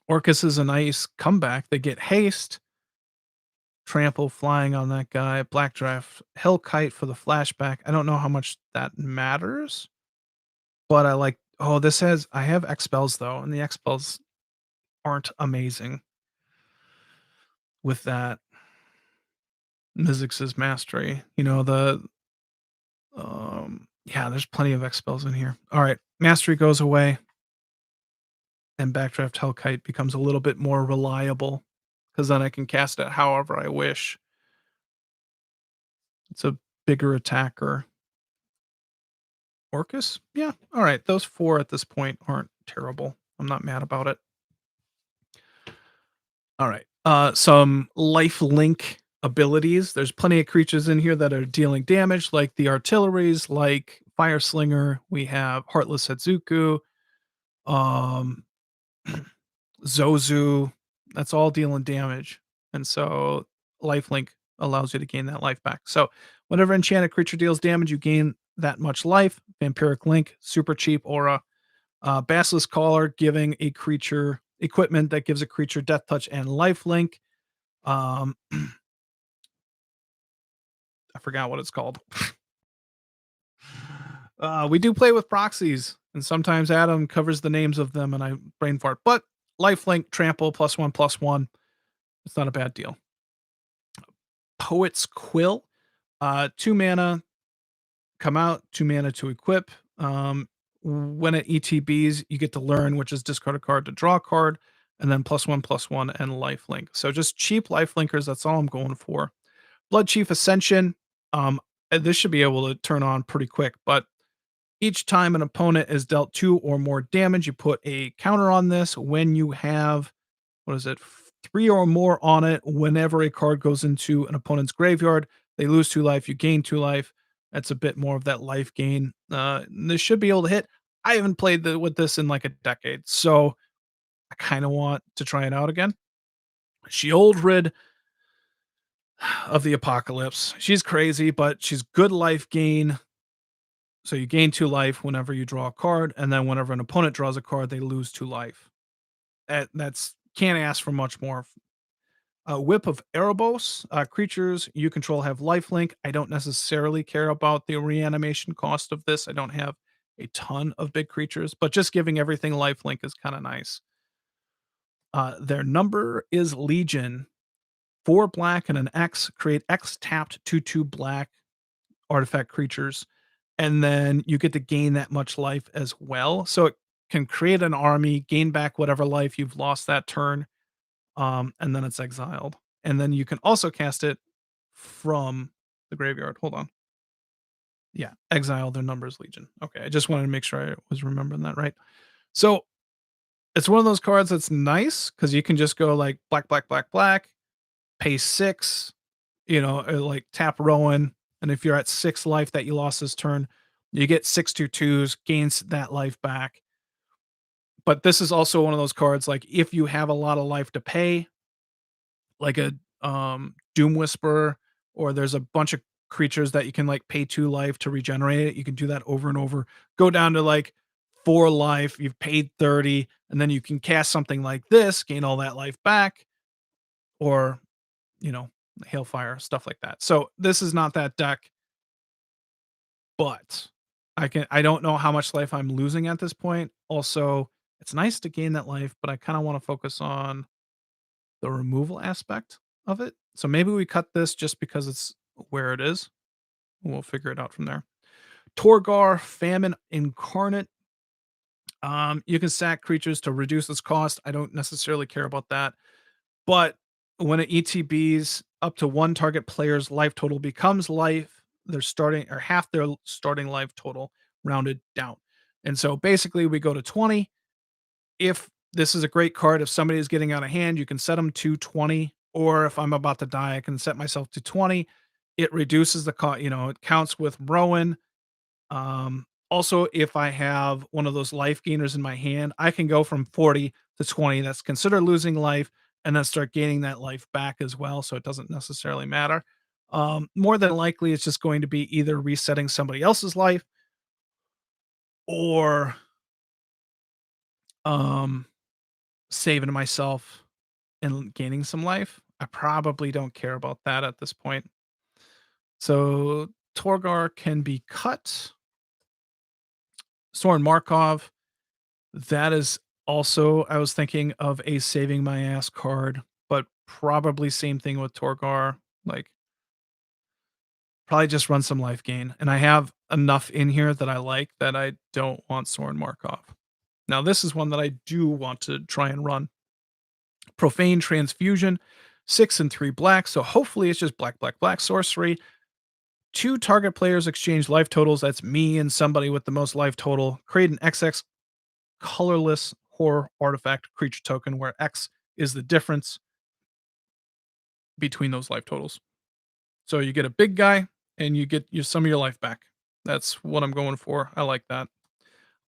Orcus is a nice comeback. They get haste, trample flying on that guy, black draft, Hellkite for the flashback. I don't know how much that matters, but I like. Oh, I have X spells though, and the X spells aren't amazing with that. Mizzix's Mastery. Yeah, there's plenty of X spells in here. All right, Mastery goes away. And Backdraft Hellkite becomes a little bit more reliable because then I can cast it however I wish. It's a bigger attacker. Orcus? Yeah. All right. Those 4 at this point aren't terrible. I'm not mad about it. All right. Some life link abilities. There's plenty of creatures in here that are dealing damage, like the artilleries, like Fire Slinger. We have Heartless Hetsuku. Zozu, that's all dealing damage. And so lifelink allows you to gain that life back. So whenever enchanted creature deals damage, you gain that much life. Vampiric Link, super cheap aura. Basilisk Caller, giving a creature equipment that gives a creature death touch and lifelink. I forgot what it's called. We do play with proxies, and sometimes Adam covers the names of them and I brain fart. But lifelink, trample, +1/+1. It's not a bad deal. Poet's Quill, 2 mana, come out, 2 mana to equip. When it ETBs, you get to learn, which is discard a card to draw a card, and then +1/+1 and lifelink. So just cheap lifelinkers. That's all I'm going for. Blood Chief Ascension. This should be able to turn on pretty quick, but each time an opponent is dealt 2 or more damage, you put a counter on this. When you have, what is it, 3 or more on it, whenever a card goes into an opponent's graveyard, they lose 2 life, you gain 2 life. That's a bit more of that life gain. This should be able to hit. I haven't played with this in like a decade, so I kind of want to try it out again. Shieldred of the Apocalypse. She's crazy, but she's good life gain. So you gain 2 life whenever you draw a card, and then whenever an opponent draws a card, they lose 2 life. That's can't ask for much more. Whip of Erebos. Creatures you control have lifelink. I don't necessarily care about the reanimation cost of this. I don't have a ton of big creatures, but just giving everything lifelink is kind of nice. Their number is Legion. 4 black and an X. Create X tapped 2/2 black artifact creatures, and then you get to gain that much life as well. So it can create an army, gain back whatever life you've lost that turn, and then it's exiled. And then you can also cast it from the graveyard. Hold on. Yeah, exile their numbers legion. Okay, I just wanted to make sure I was remembering that right. So it's one of those cards that's nice because you can just go like black, black, black, black, pay 6, like tap Rowan. And if you're at 6 life that you lost this turn, you get 6/2/2s, gains that life back. But this is also one of those cards, like if you have a lot of life to pay, like a Doom Whisperer, or there's a bunch of creatures that you can like pay 2 life to regenerate it. You can do that over and over. Go down to like 4 life, you've paid 30, and then you can cast something like this, gain all that life back, or you know, Hailfire, stuff like that. So this is not that deck, but I don't know how much life I'm losing at this point. Also, it's nice to gain that life, but I kind of want to focus on the removal aspect of it. So maybe we cut this just because it's where it is. We'll figure it out from there. Torgar, Famine Incarnate. You can sack creatures to reduce its cost. I don't necessarily care about that. But when it ETBs up to one target player's life total becomes life, they're starting or half their starting life total rounded down. And so basically we go to 20. If this is a great card, if somebody is getting out of hand, you can set them to 20. Or if I'm about to die, I can set myself to 20. It reduces the cost, it counts with Rowan. Also, if I have one of those life gainers in my hand, I can go from 40 to 20. That's considered losing life, and then start gaining that life back as well. So it doesn't necessarily matter. More than likely, it's just going to be either resetting somebody else's life or um, saving myself and gaining some life. I probably don't care about that at this point. So Torgar can be cut. Soren Markov, that is also, I was thinking of a saving my ass card, but probably same thing with Torgar. Like, probably just run some life gain. And I have enough in here that I like that I don't want Soren Markov. Now, this is one that I do want to try and run. Profane Transfusion, 6 and 3 black. So hopefully it's just black, black, black sorcery. 2 target players exchange life totals. That's me and somebody with the most life total. Create an XX colorless horror artifact creature token where X is the difference between those life totals. So you get a big guy and you get some of your life back. That's what I'm going for. I like that.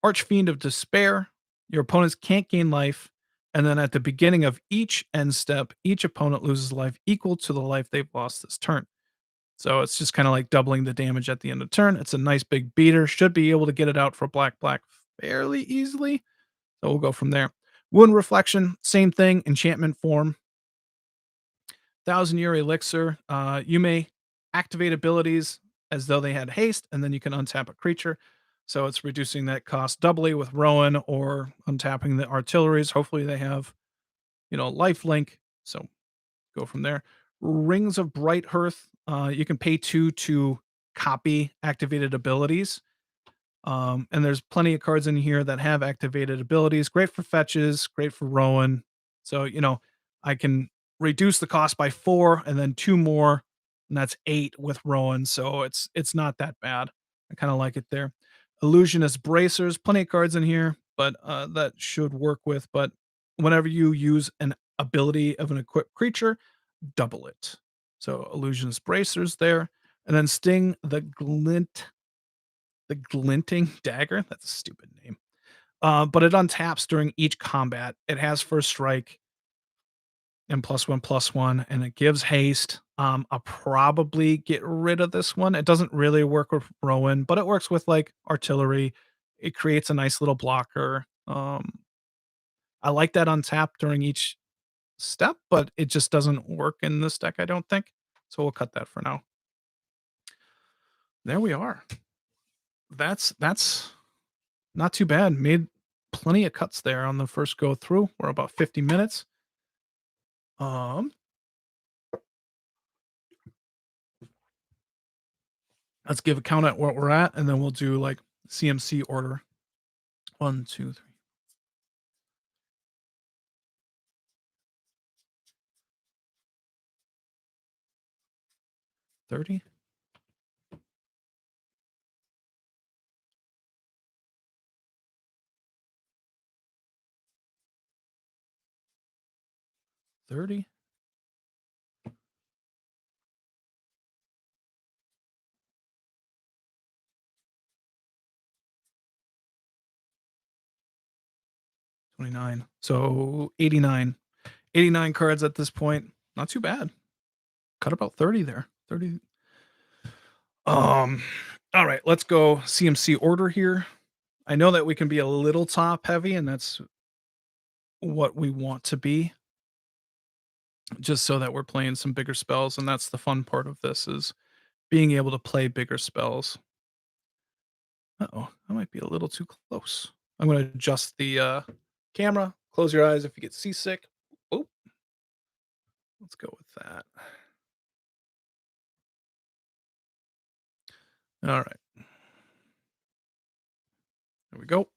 Archfiend of Despair. Your opponents can't gain life. And then at the beginning of each end step, each opponent loses life equal to the life they've lost this turn. So it's just kind of like doubling the damage at the end of turn. It's a nice big beater. Should be able to get it out for black, black fairly easily. So we'll go from there. Wound Reflection, same thing, enchantment form. 1,000-year elixir. You may activate abilities as though they had haste, and then you can untap a creature. So it's reducing that cost doubly with Rowan or untapping the artilleries. Hopefully they have, life link. So go from there. Rings of Bright Hearth. You can pay 2 to copy activated abilities. And there's plenty of cards in here that have activated abilities. Great for fetches, great for Rowan. So, I can reduce the cost by 4 and then 2 more and that's 8 with Rowan, so it's not that bad. I kinda like it there. Illusionist Bracers, plenty of cards in here, but, that should work with, but whenever you use an ability of an equipped creature, double it. So, Illusionist Bracers there, and then Sting the Glinting Dagger, that's a stupid name. But it untaps during each combat. It has first strike and +1/+1, and it gives haste. I'll probably get rid of this one. It doesn't really work with Rowan, but it works with like artillery. It creates a nice little blocker. I like that untap during each step, but it just doesn't work in this deck, I don't think. So we'll cut that for now. There we are. That's not too bad. Made plenty of cuts there on the first go through. We're about 50 minutes. Um, let's give a count at what we're at, and then we'll do like CMC order. 1, 2, 3, 30. 30. 29. So 89. 89 cards at this point. Not too bad. Cut about 30 there. 30. Um, all right, let's go CMC order here. I know that we can be a little top heavy, and that's what we want to be, just so that we're playing some bigger spells, and that's the fun part of this is being able to play bigger spells. Uh-oh, I might be a little too close. I'm gonna adjust the camera. Close your eyes if you get seasick. Oh, let's go with that. All right. There we go.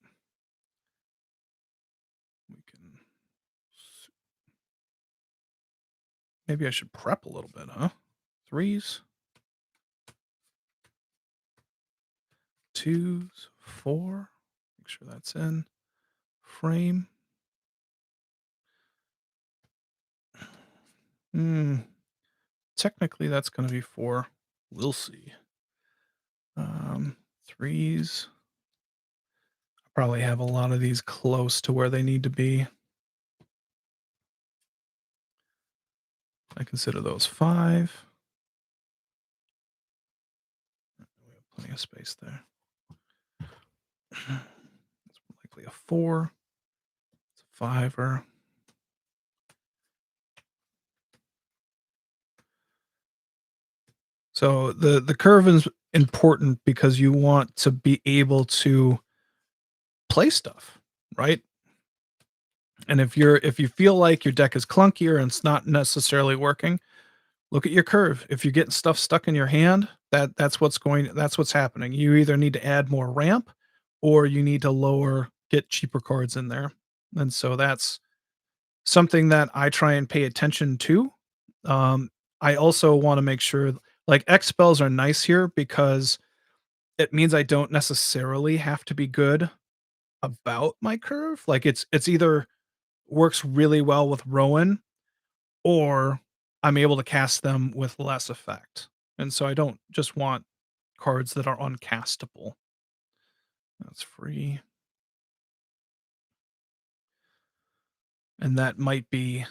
We can maybe I should prep a little bit, huh? Threes, twos, four. Make sure that's in frame. Hmm. Technically, that's going to be four. We'll see. Threes. I probably have a lot of these close to where they need to be. I consider those five. We have plenty of space there. It's likely a four. It's a fiver. So the curve is important because you want to be able to play stuff, right? And if you feel like your deck is clunkier and it's not necessarily working, look at your curve. If you're getting stuff stuck in your hand, that's what's happening. You either need to add more ramp or you need to get cheaper cards in there. And so that's something that I try and pay attention to. Um, I also want to make sure like X spells are nice here because it means I don't necessarily have to be good about my curve. Like it's either works really well with Rowan or I'm able to cast them with less effect. And so I don't just want cards that are uncastable. That's free. And that might be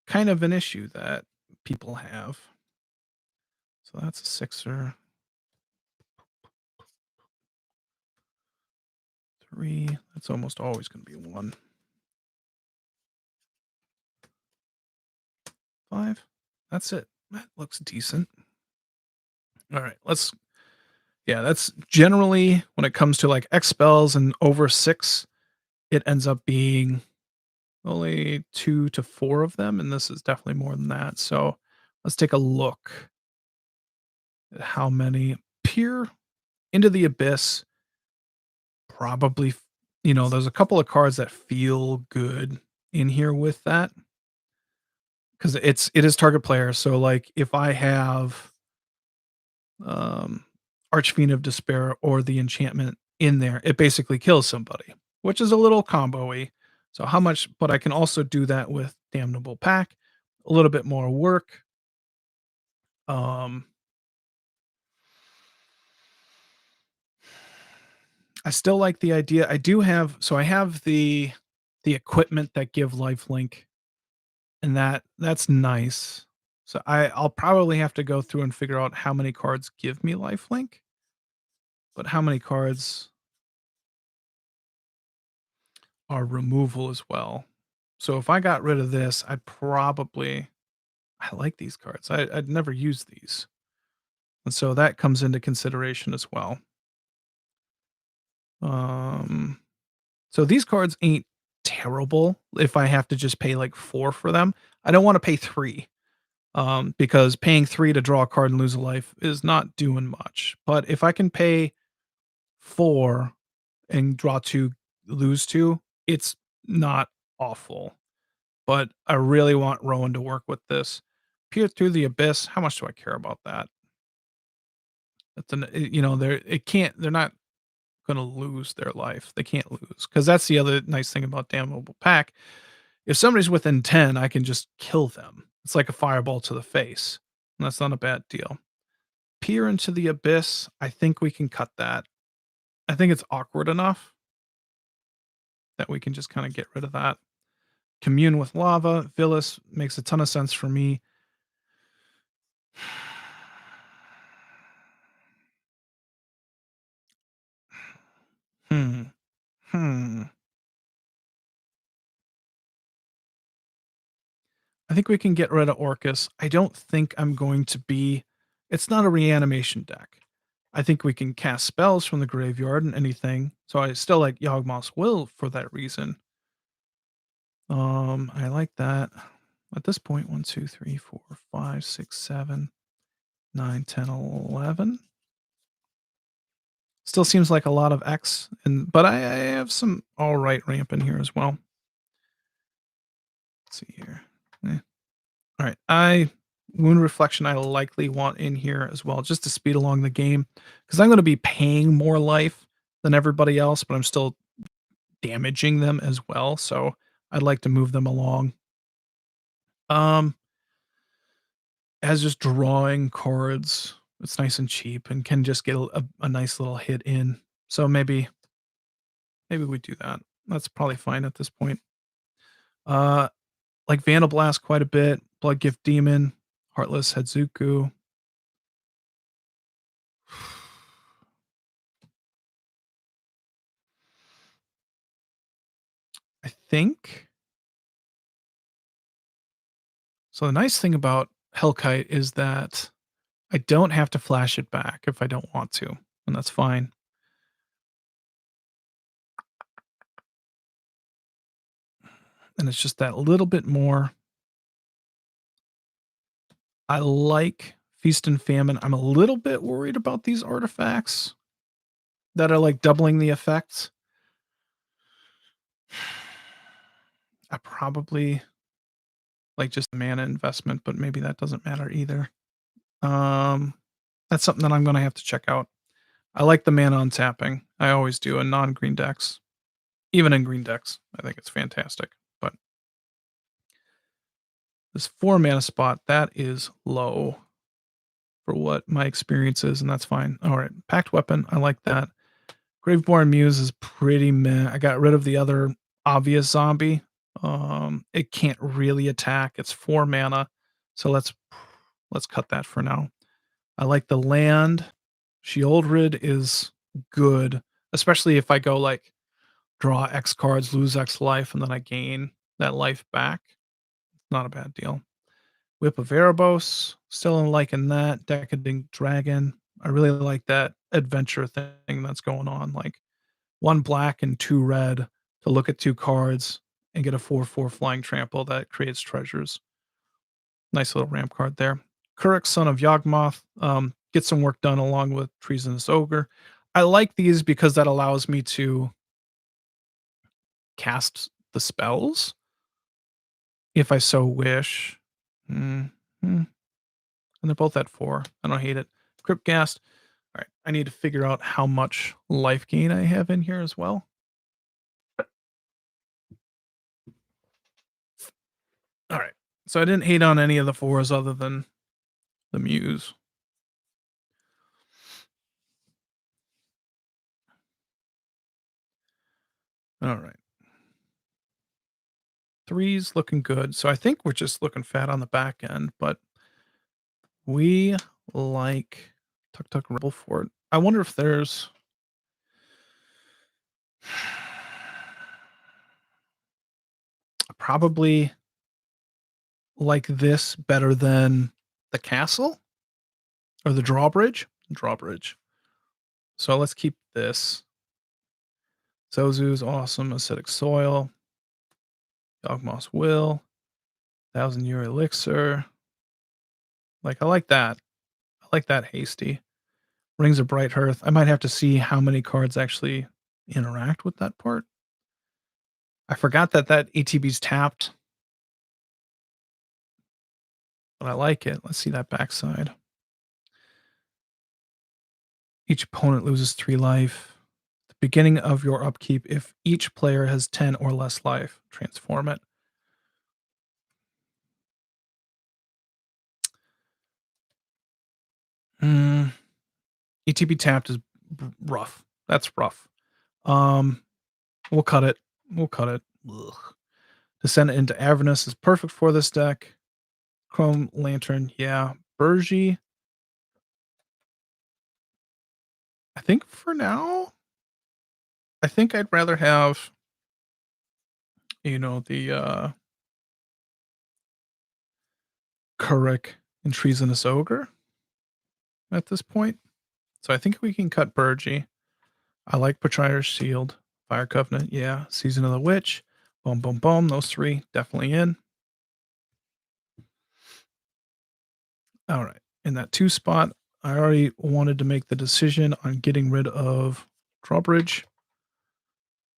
kind of an issue that people have. So that's a sixer. Three. That's almost always going to be one. Five. That's it. That looks decent. All right. That's generally when it comes to like X spells and over six, it ends up being only 2 to 4 of them, and this is definitely more than that. So let's take a look at how many. Peer into the Abyss. Probably, there's a couple of cards that feel good in here with that. 'cause it is target player, so, like, if I have, um, Archfiend of Despair or the enchantment in there, it basically kills somebody, which is a little combo-y. So how much but I can also do that with Damnable Pack, a little bit more work. Um, I still like the idea. I have the equipment that give lifelink, and that's nice. So I'll probably have to go through and figure out how many cards give me lifelink, but how many cards are removal as well. So if I got rid of this, I like these cards. I'd never use these. And so that comes into consideration as well. Um, so these cards ain't terrible if I have to just pay like 4 for them. I don't want to pay 3. Because paying 3 to draw a card and lose a life is not doing much. But if I can pay 4 and draw 2, lose 2, it's not awful. But I really want Rowan to work with this. Peer through the abyss, how much do I care about that? That's they're not gonna lose their life. They can't lose because that's the other nice thing about Damnable Pack. If somebody's within 10, I can just kill them. It's like a fireball to the face, and that's not a bad deal. Peer into the abyss, I think we can cut that. I think it's awkward enough that we can just kinda get rid of that. Commune with lava, Vilis makes a ton of sense for me. Hmm, hmm. I think we can get rid of Orcus. I don't think I'm going to be it's not a reanimation deck. I think we can cast spells from the graveyard and anything. So I still like Yawgmoth's Will for that reason. I like that. At this point, 1, 2, 3, 4, 5, 6, 7, 9, 10, 11. Still seems like a lot of X, but I have some all right ramp in here as well. Let's see here. Eh. All right, Wound Reflection I likely want in here as well, just to speed along the game, because I'm going to be paying more life than everybody else, but I'm still damaging them as well. So I'd like to move them along. Um, as just drawing cards, it's nice and cheap and can just get a nice little hit in. So maybe we do that. That's probably fine at this point. Uh, like Vandal Blast quite a bit. Blood Gift Demon, Heartless Hedzuku. I think so. The nice thing about Hellkite is that I don't have to flash it back if I don't want to, and that's fine. And it's just that little bit more. I like Feast and Famine. I'm a little bit worried about these artifacts that are like doubling the effects. I probably like just the mana investment, but maybe that doesn't matter either. Um, that's something that I'm gonna have to check out. I like the mana untapping. I always do in non-green decks. Even in green decks, I think it's fantastic. But this 4 mana spot, that is low for what my experience is, and that's fine. All right, Packed Weapon, I like that. Graveborn Muse is pretty meh. I got rid of the other obvious zombie. It can't really attack. It's 4 mana, so let's cut that for now. I like the land. Sheoldred is good, especially if I go like draw X cards, lose X life, and then I gain that life back. Not a bad deal. Whip of Erebos, still in liking that. Decadent Dragon. I really like that adventure thing that's going on. Like 1 black and 2 red to look at 2 cards and get a 4/4 flying trample that creates treasures. Nice little ramp card there. Kuruk, Son of Yawgmoth, get some work done along with Treasonous Ogre. I like these because that allows me to cast the spells if I so wish. Mm, mm, and they're both at 4. I don't hate it. Crypt Ghast. All right, I need to figure out how much life gain I have in here as well. All right, so I didn't hate on any of the 4s other than the Muse. All right. 3's looking good. So I think we're just looking fat on the back end, but we like Tuk Tuk Rebel Fort. I wonder if there's probably like this better than the castle or the drawbridge. Drawbridge. So let's keep this. Sozu's awesome. Acidic Soil. Dogmoss Will. 1,000-year elixir. Like I like that. I like that hasty. Rings of Bright Hearth. I might have to see how many cards actually interact with that part. I forgot that that ATB's tapped, but I like it. Let's see that backside. Each opponent loses 3 life. The beginning of your upkeep, if each player has 10 or less life, transform it. Mm, ETB tapped is rough. That's rough. Um, we'll cut it. We'll cut it. Ugh. Descend into Avernus is perfect for this deck. Chrome Lantern, yeah. Burgi, I think for now, I think I'd rather have, the Keurig and Treasonous Ogre at this point. So I think we can cut Burgi. I like Betrayer's Shield, Fire Covenant, yeah. Season of the Witch, boom, boom, boom. Those 3 definitely in. All right. In that 2 spot, I already wanted to make the decision on getting rid of Drawbridge.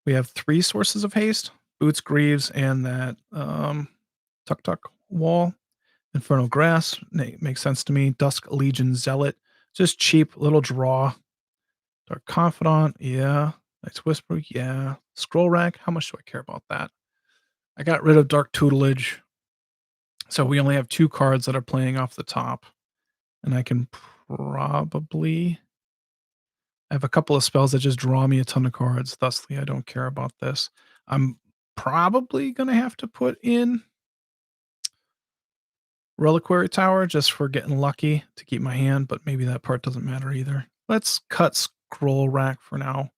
We have 3 sources of haste: Boots, Greaves, and that Tuk Tuk Wall. Infernal Grass makes sense to me. Dusk Legion Zealot, just cheap little draw. Dark Confidant, yeah. Night's Whisper, yeah. Scroll Rack, how much do I care about that? I got rid of Dark Tutelage, so we only have 2 cards that are playing off the top, and I can probably I have a couple of spells that just draw me a ton of cards, thusly I don't care about this. I'm probably gonna have to put in Reliquary Tower just for getting lucky to keep my hand, but maybe that part doesn't matter either. Let's cut Scroll Rack for now.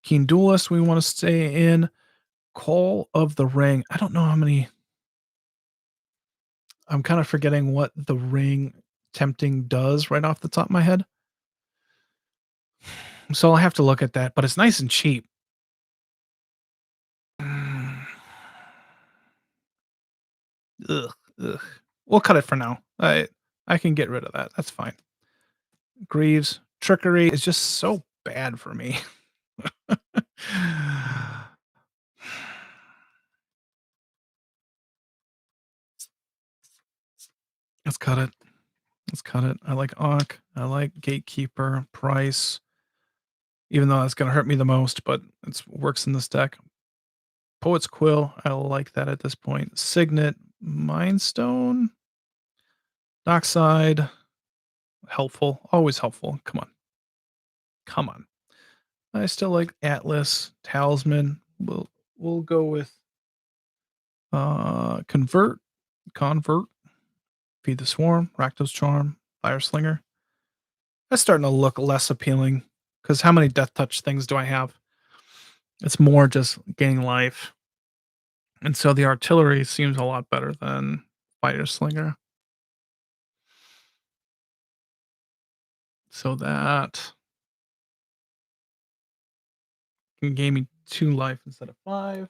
Keen Duelist, we want to stay in. Call of the Ring. I don't know how many. I'm kind of forgetting what the ring tempting does right off the top of my head. So I'll have to look at that, but it's nice and cheap. Mm, ugh, ugh. We'll cut it for now. I can get rid of that. That's fine. Greaves. Trickery is just so bad for me. Let's cut it. Let's cut it. I like Ankh. I like Gatekeeper, Price, even though that's going to hurt me the most, but it works in this deck. Poet's Quill. I like that at this point. Signet, Mindstone, Dockside. Helpful. Always helpful. Come on. Come on. I still like Atlas, Talisman. We'll go with Convert, Feed the Swarm, Rakdos Charm, Fire Slinger. That's starting to look less appealing because how many Death Touch things do I have? It's more just gaining life. And so the artillery seems a lot better than Fire Slinger. So that can gain me 2 life instead of 5.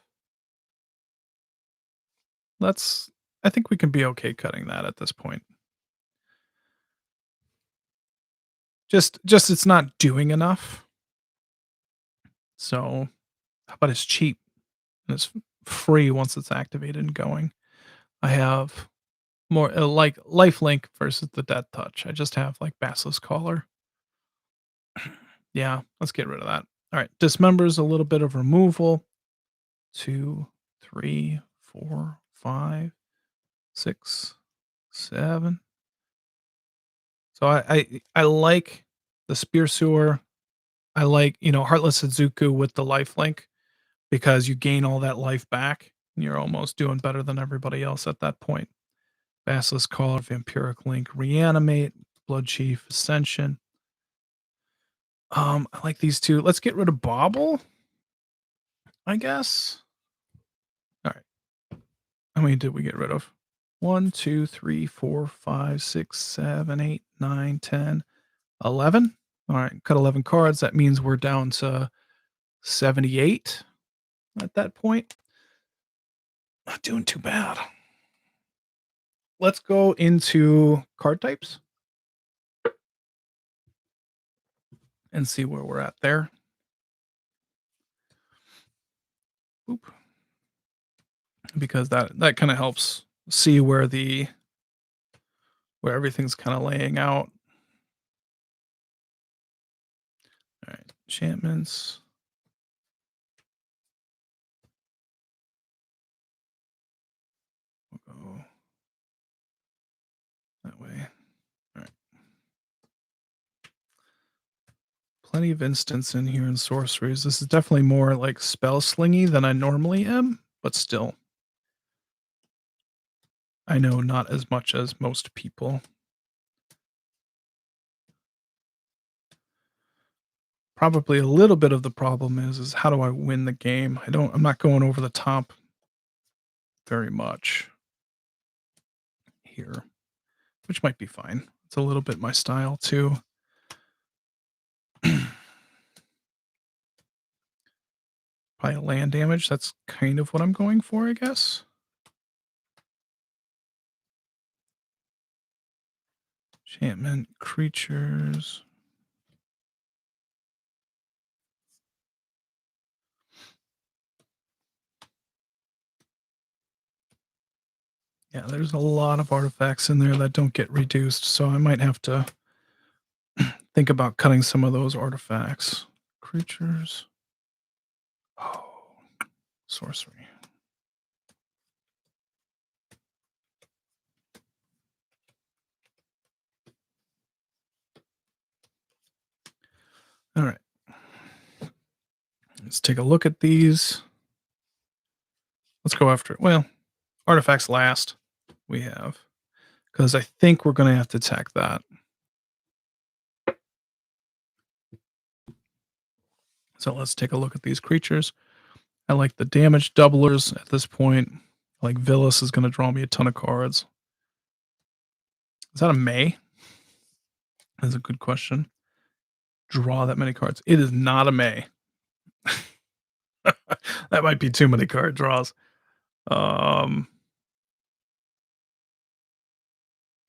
Let's I think we can be okay cutting that at this point. Just it's not doing enough. So, but it's cheap and it's free once it's activated and going. I have More like lifelink versus the death touch. I just have like Basilisk Collar. Yeah, let's get rid of that. All right, dismembers a little bit of removal. 2, 3, 4, 5, 6, 7. So I like the Spear Sewer. I like, Heartless Suzuku with the life link because you gain all that life back and you're almost doing better than everybody else at that point. Basilisk Collar, Vampiric Link, Reanimate, Blood Chief, Ascension. I like these two. Let's get rid of Bobble, I guess. All right. How many did we get rid of? 1, 2, 3, 4, 5, 6, 7, 8, 9, 10, 11. All right. Cut 11 cards. That means we're down to 78 at that point. Not doing too bad. Let's go into card types and see where we're at there. Oop. Because that kind of helps see where everything's kind of laying out. All right, enchantments. We'll go that way. All right. Plenty of instants in here in sorceries. This is definitely more like spell slingy than I normally am, but still. I know not as much as most people. Probably a little bit of the problem is how do I win the game? I'm not going over the top very much here, which might be fine. It's a little bit my style too. Probably land damage. That's kind of what I'm going for, I guess. Enchantment, creatures. Yeah, there's a lot of artifacts in there that don't get reduced, so I might have to think about cutting some of those artifacts. Creatures. Oh, sorcery. All right. Let's take a look at these. Let's go after, well, artifacts last. We have, because I think we're going to have to attack that. So let's take a look at these creatures. I like the damage doublers at this point. Like Villas is going to draw me a ton of cards. Is that a May? That's a good question. Draw that many cards. It is not a May. That might be too many card draws.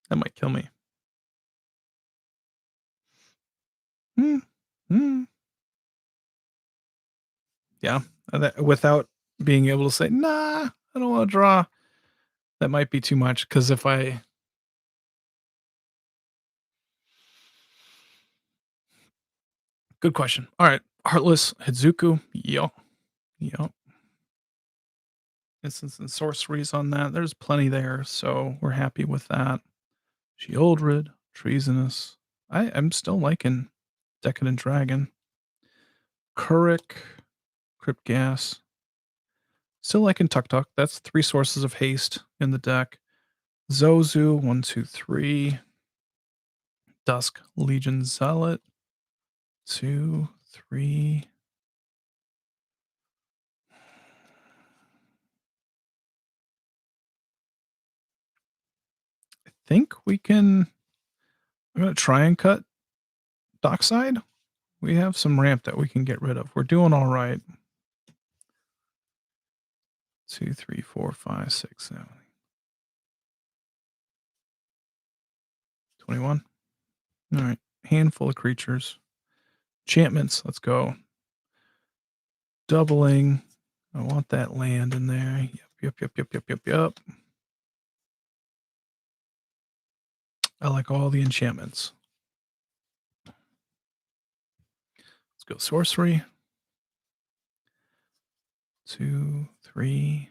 That might kill me. Yeah, without being able to say, nah, I don't want to draw. That might be too much because if I. Good question. All right, Heartless Hizuku. Yep. Instants and sorceries on that. There's plenty there, so we're happy with that. Sheoldred, Treasonous. I'm still liking Decadent Dragon. Kurik, Crypt Gas. Still liking Tuk Tuk. That's 3 sources of haste in the deck. Zozu, 1, 2, 3. Dusk, Legion Zealot. 2, 3. I think we can. I'm going to try and cut Dockside. We have some ramp that we can get rid of. We're doing all right. 2, 3, 4, 5, 6, 7. 21. All right. Handful of creatures. Enchantments. Let's go. Doubling. I want that land in there. Yep. I like all the enchantments. Let's go sorcery. 2, 3.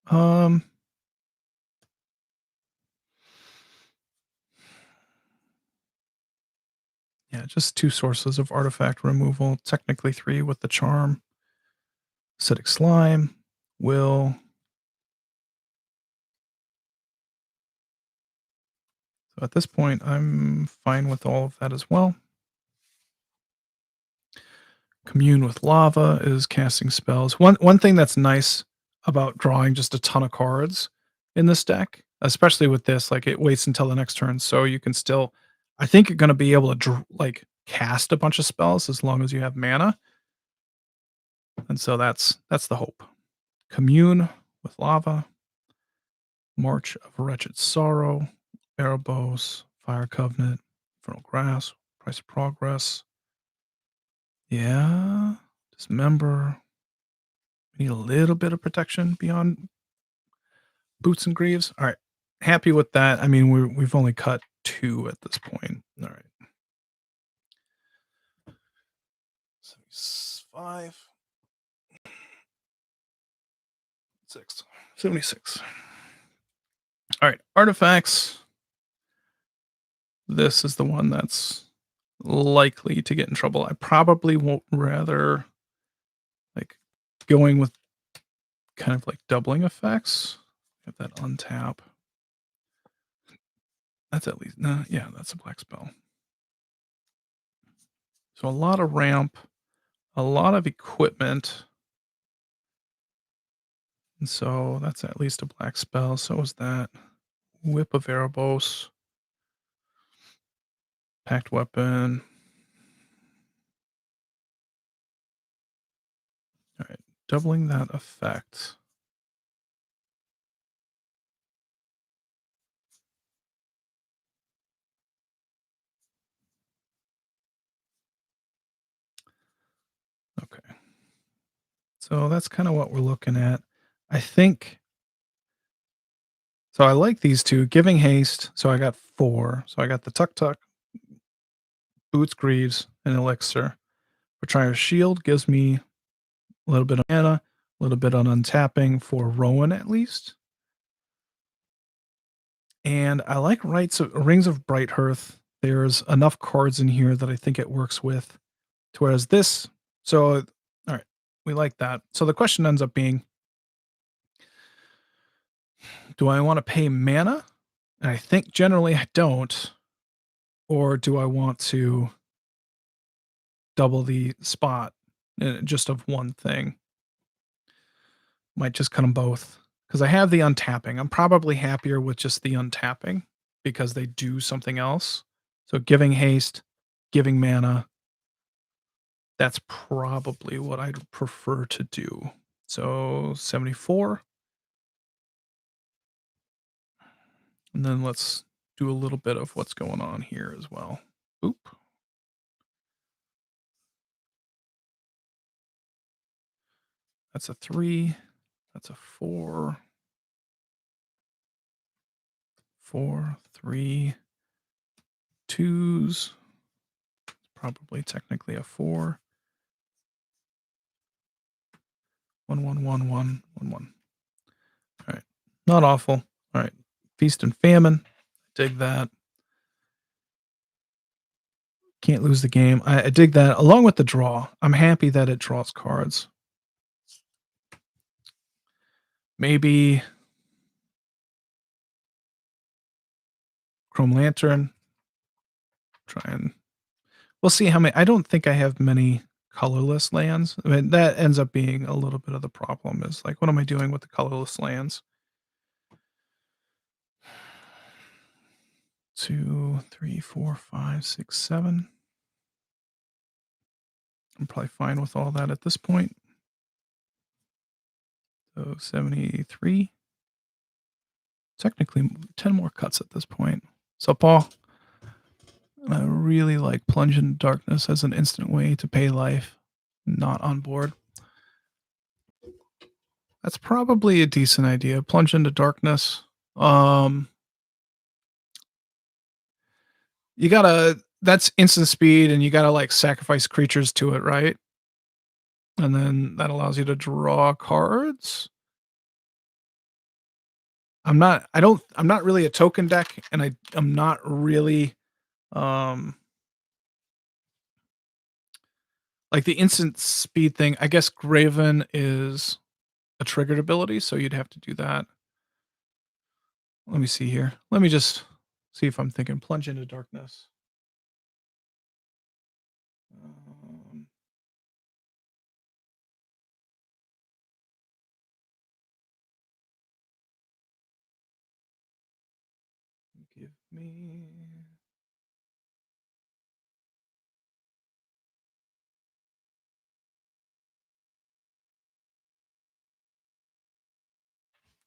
Um, yeah, just 2 sources of artifact removal, technically 3 with the charm. Acidic slime, will. So at this point, I'm fine with all of that as well. Commune with lava is casting spells. One thing that's nice about drawing just a ton of cards in this deck, especially with this, like it waits until the next turn, so you can still. I think you're going to be able to like cast a bunch of spells as long as you have mana, and so that's the hope. Commune with lava, March of Wretched Sorrow, Erebos, Fire Covenant, Infernal Grass, Price of Progress. Yeah, Dismember. We need a little bit of protection beyond Boots and Greaves. All right. Happy with that. I mean, we've only cut 2 at this point. All right. 75. 76. All right. Artifacts. This is the one that's likely to get in trouble. I probably won't rather like going with kind of like doubling effects. Have that untap. That's at least, no, yeah, that's a black spell. So a lot of ramp, a lot of equipment. And so that's at least a black spell. So is that Whip of Erebos, Packed Weapon. All right, doubling that effect. Okay. So that's kind of what we're looking at. I think. So I like these two. Giving Haste. So I got 4. So I got the Tuk Tuk, Boots Greaves, and Elixir. Betrayer's Shield gives me a little bit of mana, a little bit on untapping for Rowan at least. And I like Rings of Bright Hearth. There's enough cards in here that I think it works with. Whereas this, so all right, we like that. So the question ends up being, do I want to pay mana? And I think generally I don't. Or do I want to double the spot just of one thing? Might just cut them both. Because I have the untapping. I'm probably happier with just the untapping because they do something else. So giving haste, giving mana, that's probably what I'd prefer to do. So 74. And then let's do a little bit of what's going on here as well. Oop. That's a 3. That's a 4. 4, 3, 2s. Probably technically a 4. 1, 1, 1, 1, 1, 1. All right. Not awful. All right. Feast and Famine. Dig that. Can't lose the game. I dig that. Along with the draw. I'm happy that it draws cards. Maybe Chrome Lantern. Try and we'll see how many. I don't think I have many colorless lands. I mean, that ends up being a little bit of the problem is like, what am I doing with the colorless lands? 2, 3, 4, 5, 6, 7. I'm probably fine with all that at this point. So 73. Technically 10 more cuts at this point. So Paul, I really like Plunge into Darkness as an instant way to pay life. Not on board. That's probably a decent idea. Plunge into darkness. Um, you gotta that's instant speed and you gotta like sacrifice creatures to it, right? And then that allows you to draw cards. I'm not really a token deck and I'm not really um like the instant speed thing. I guess Graven is a triggered ability, so you'd have to do that. Let me see here. Let me just see if I'm thinking plunge into darkness. Um, give me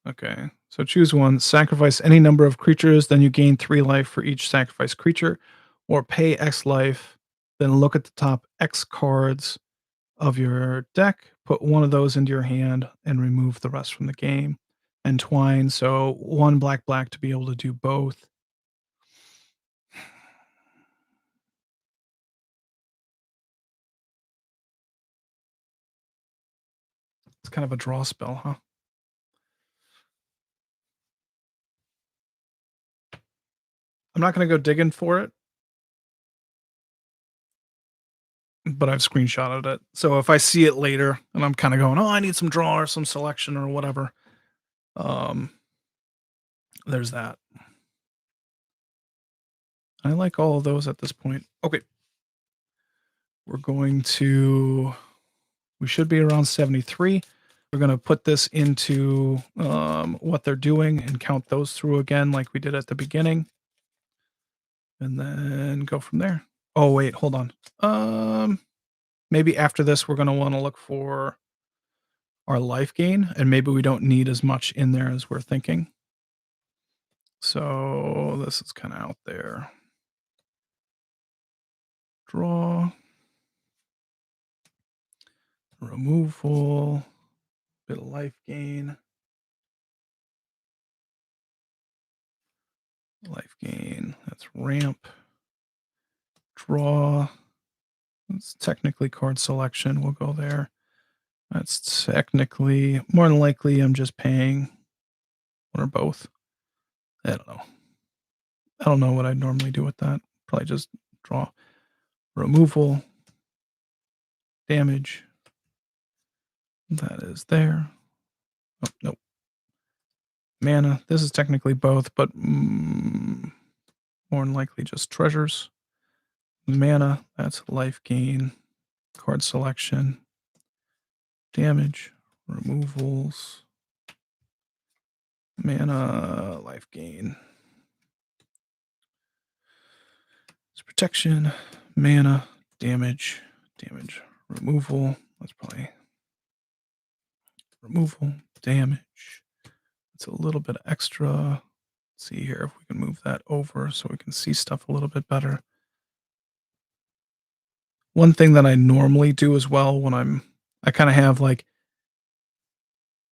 Okay. So choose one. Sacrifice any number of creatures, then you gain 3 life for each sacrificed creature, or pay X life, then look at the top X cards of your deck, put one of those into your hand, and remove the rest from the game. And twine, so 1 black black to be able to do both. It's kind of a draw spell, huh? I'm not gonna go digging for it, but I've screenshotted it. So if I see it later and I'm kinda going, "Oh, I need some draw or some selection or whatever," um, there's that. I like all of those at this point. Okay. We're going to we should be around 73. We're gonna put this into, what they're doing and count those through again like we did at the beginning, and then go from there. Oh, wait, hold on. Maybe after this, we're gonna wanna look for our life gain, and maybe we don't need as much in there as we're thinking. So, this is kinda out there. Draw, removal, bit of life gain. Life gain, that's ramp. Draw. It's technically card selection. We'll go there. That's technically more than likely I'm just paying one or both. I don't know. I don't know what I'd normally do with that. Probably just draw. Removal, damage. That is there. Oh, nope. Mana. This is technically both, but more than likely just treasures. Mana. That's life gain. Card selection. Damage. Removals. Mana, life gain. It's protection, mana, damage, damage, removal. That's probably removal, damage. It's a little bit extra. Let's see here if we can move that over so we can see stuff a little bit better. One thing that I normally do as well when I kind of have like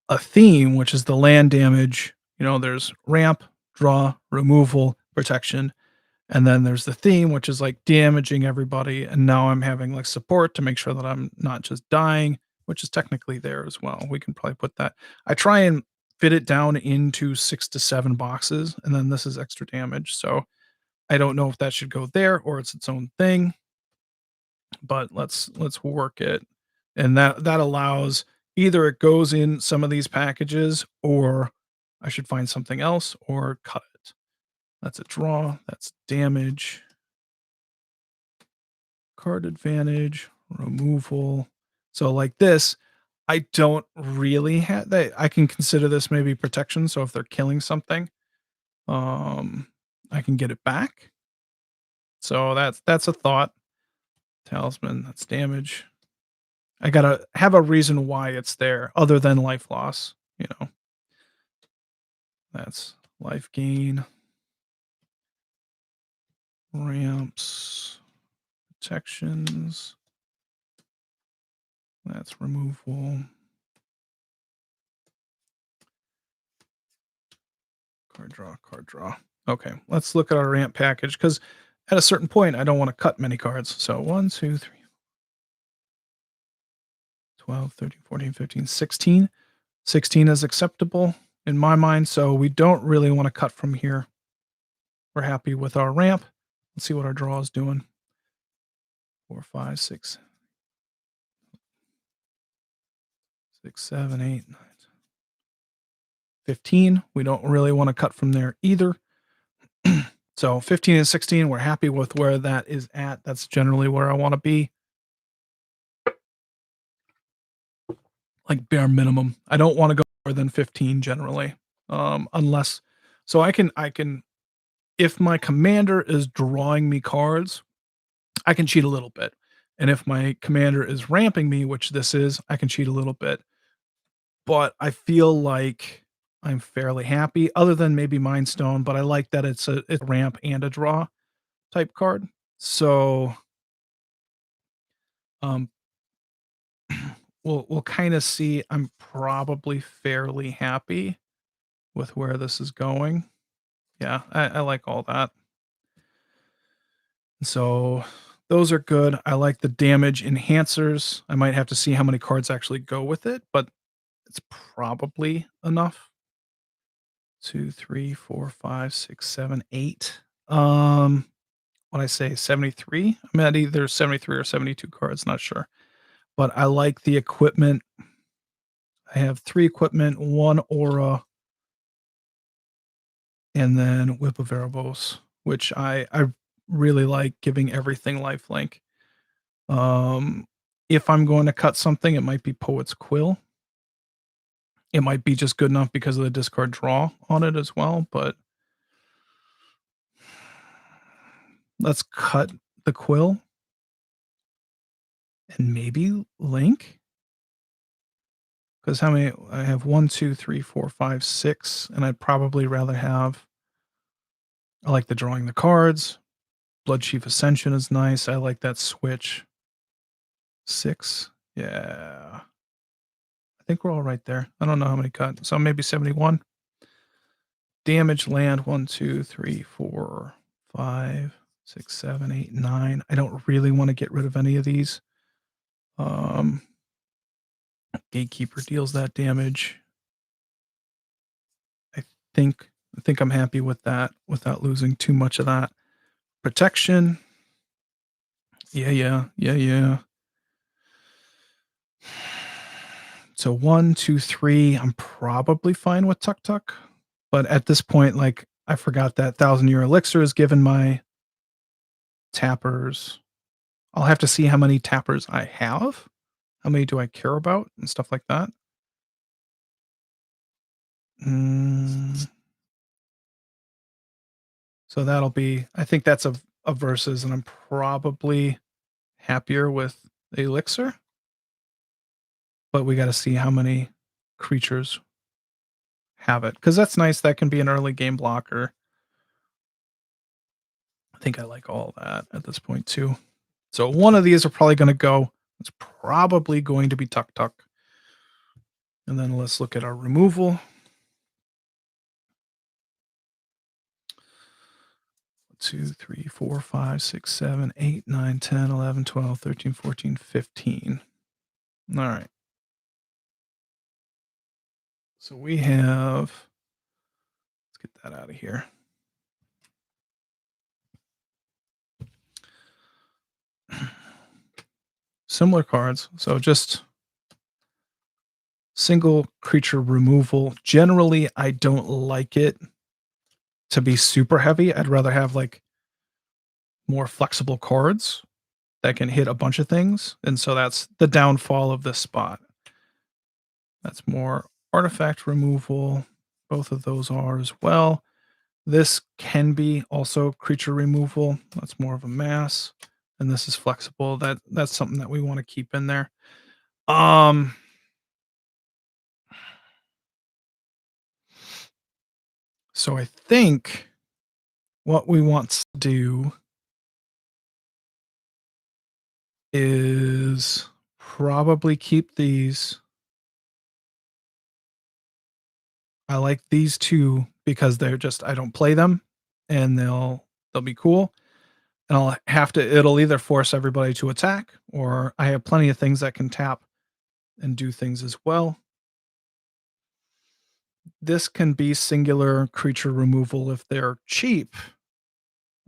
a theme, which is the land damage. You know, there's ramp, draw, removal, protection. And then there's the theme, which is like damaging everybody. And now I'm having like support to make sure that I'm not just dying, which is technically there as well. We can probably put that. I try and fit it down into 6 to 7 boxes, and then this is extra damage. So I don't know if that should go there or it's its own thing, but let's work it. And that allows either it goes in some of these packages or I should find something else or cut it. That's a draw, that's damage, card advantage, removal. So like this, I don't really have that. I can consider this maybe protection. So if they're killing something, um, I can get it back. So that's a thought. Talisman, that's damage. I gotta have a reason why it's there other than life loss. You know, that's life gain, ramps, protections. That's removal. Card draw, card draw. Okay, let's look at our ramp package because at a certain point, I don't want to cut many cards. So 1, 2, 3, 12, 13, 14, 15, 16. 16 is acceptable in my mind, so we don't really want to cut from here. We're happy with our ramp. Let's see what our draw is doing. 4, 5, 6, 6, 7, 8, 9, 15. We don't really want to cut from there either. So 15 and 16, we're happy with where that is at. That's generally where I want to be. Like bare minimum. I don't want to go more than 15 generally. Unless so I can if my commander is drawing me cards, I can cheat a little bit. And if my commander is ramping me, which this is, I can cheat a little bit. But I feel like I'm fairly happy, other than maybe Mind Stone, but I like that it's a ramp and a draw type card. So um we'll kind of see. I'm probably fairly happy with where this is going. Yeah, I like all that. So those are good. I like the damage enhancers. I might have to see how many cards actually go with it, but it's probably enough. 2, 3, 4, 5, 6, 7, 8. What I say, 73? I'm at either 73 or 72 cards, not sure. But I like the equipment. I have 3 equipment, 1 aura, and then Whip of Erebos, which I really like giving everything lifelink. Um, if I'm going to cut something, it might be Poet's Quill. It might be just good enough because of the discard draw on it as well, but let's cut the Quill and maybe Link. Because how many? I have 1, 2, 3, 4, 5, 6, and I'd probably rather have. I like the drawing the cards. Blood Chief Ascension is nice. I like that switch. 6. Yeah. I think we're all right there. I don't know how many cut. So maybe 71. Damage land 1, 2, 3, 4, 5, 6, 7, 8, 9. I don't really want to get rid of any of these. Um, Gatekeeper deals that damage. I think I think I'm happy with that without losing too much of that. Protection. Yeah. So 1, 2, 3. I'm probably fine with Tuk Tuk. But at this point, like I forgot that 1,000-year elixir is given my tappers. I'll have to see how many tappers I have. How many do I care about and stuff like that. Mm, so that'll be. I think that's a versus, and I'm probably happier with the elixir. But we got to see how many creatures have it because that's nice. That can be an early game blocker. I think I like all that at this point too. So one of these are probably going to go. It's probably going to be Tuk Tuk. And then let's look at our removal. 2, 3, 4, 5, 6, 7, 8, 9, 10, 11, 12, 13, 14, 15. All right. So we have, let's get that out of here. Similar cards. So just single creature removal. Generally, I don't like it to be super heavy. I'd rather have like more flexible cards that can hit a bunch of things. And so that's the downfall of this spot. That's more artifact removal. Both of those are as well. This can be also creature removal. That's more of a mass. And this is flexible. That's something that we want to keep in there. So I think what we want to do is probably keep these. I like these 2 because they're just I don't play them, and they'll be cool, and it'll either force everybody to attack, or I have plenty of things that can tap and do things as well. This can be singular creature removal if they're cheap.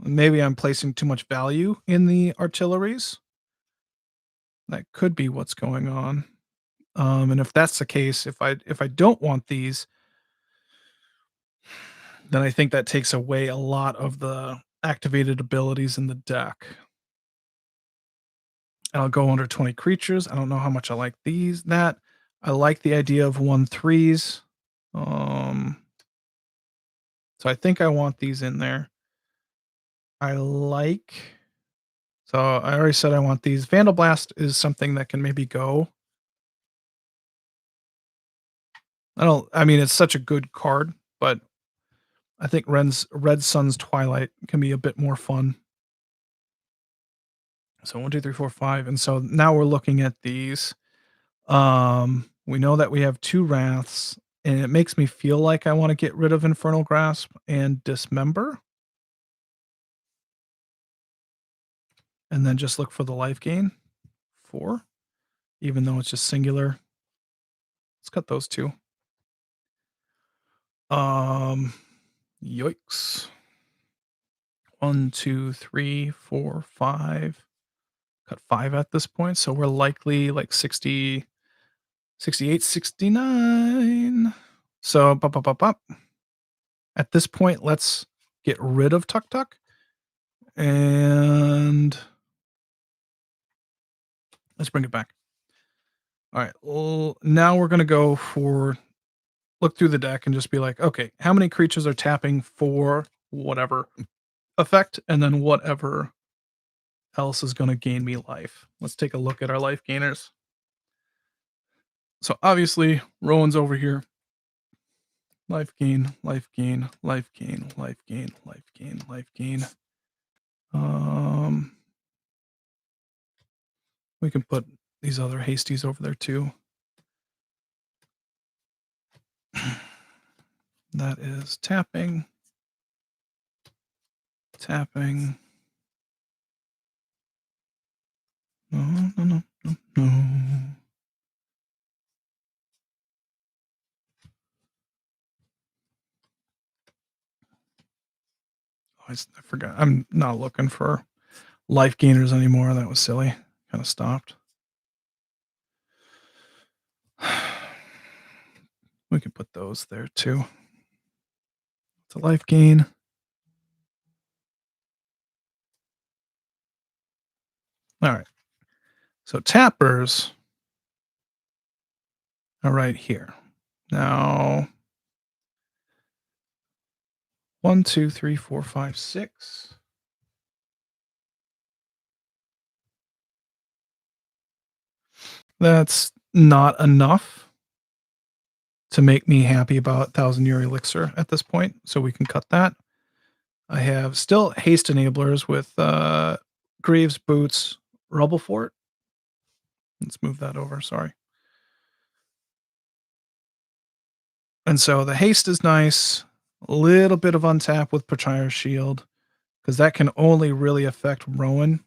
Maybe I'm placing too much value in the artilleries. That could be what's going on. And if that's the case, if I don't want these, then I think that takes away a lot of the activated abilities in the deck. And I'll go under 20 creatures. I don't know how much I like that. I like the idea of 1/3s. Um, so I think I want these in there. I like so I already said I want these. Vandal Blast is something that can maybe go. I mean, it's such a good card, but I think Red Sun's Twilight can be a bit more fun. So 1, 2, 3, 4, 5. And so now we're looking at these. We know that we have 2 Wraths, and it makes me feel like I want to get rid of Infernal Grasp and Dismember, and then just look for the life gain. 4, even though it's just singular. Let's cut those 2. Um, Yikes. 1, 2, 3, 4, 5. Cut 5 at this point, so we're likely like 60, 68, 69. So, pop, pop, pop, pop. At this point, let's get rid of Tuk Tuk. And let's bring it back. All right. Well, now we're going to go for look through the deck and just be like, okay, how many creatures are tapping for whatever effect, and then whatever else is going to gain me life. Let's take a look at our life gainers. So obviously, Rowan's over here. Life gain, life gain, life gain, life gain, life gain, life gain. We can put these other hasties over there too. That is tapping, tapping. No, no, no, no, no. I forgot. I'm not looking for life gainers anymore. That was silly. Kind of stopped. We can put those there too. It's a life gain. All right. So tappers are right here. Now, 1, 2, 3, 4, 5, 6. That's not enough to make me happy about 1,000-year elixir at this point, so we can cut that. I have still haste enablers with Graves, Boots, Rubble Fort. Let's move that over, sorry. And so the haste is nice. A little bit of untap with Patriarch's Shield, because that can only really affect Rowan.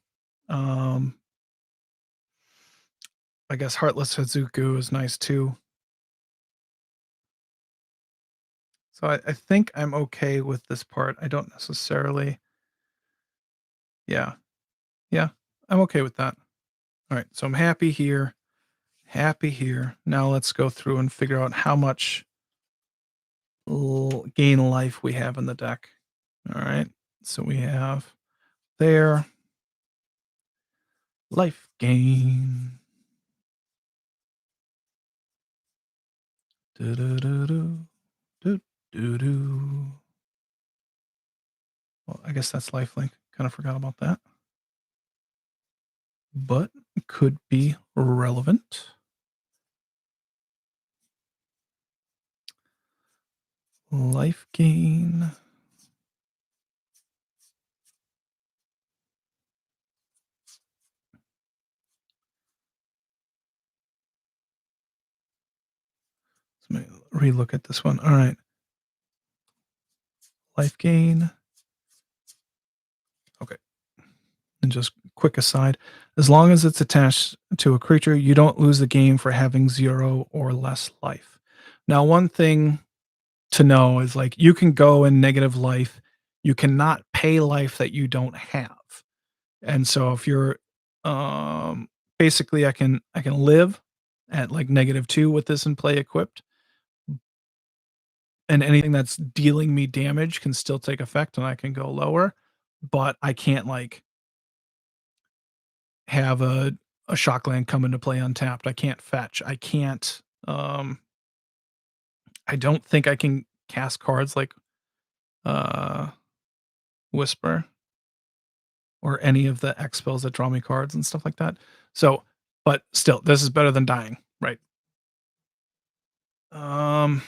I guess Heartless Hazuku is nice too. So I think I'm okay with this part. I don't necessarily. Yeah. Yeah. I'm okay with that. All right. So I'm happy here. Happy here. Now let's go through and figure out how much gain life we have in the deck. All right. So we have there life gain. Do, do, do, do, do, do, do. Well, I guess that's lifelink. Kind of forgot about that. But it could be relevant. Life gain. Let me relook at this one. All right. life gain. Okay. And just quick aside, as long as it's attached to a creature, you don't lose the game for having 0 or less life. Now, one thing to know is like you can go in negative life. You cannot pay life that you don't have. And so if you're basically I can live at like -2 with this in play equipped, and anything that's dealing me damage can still take effect and I can go lower, but I can't like have a shockland come into play untapped. I can't fetch. I can't I don't think I can cast cards like uh Whisper or any of the X spells that draw me cards and stuff like that. So, but still, this is better than dying, right? Um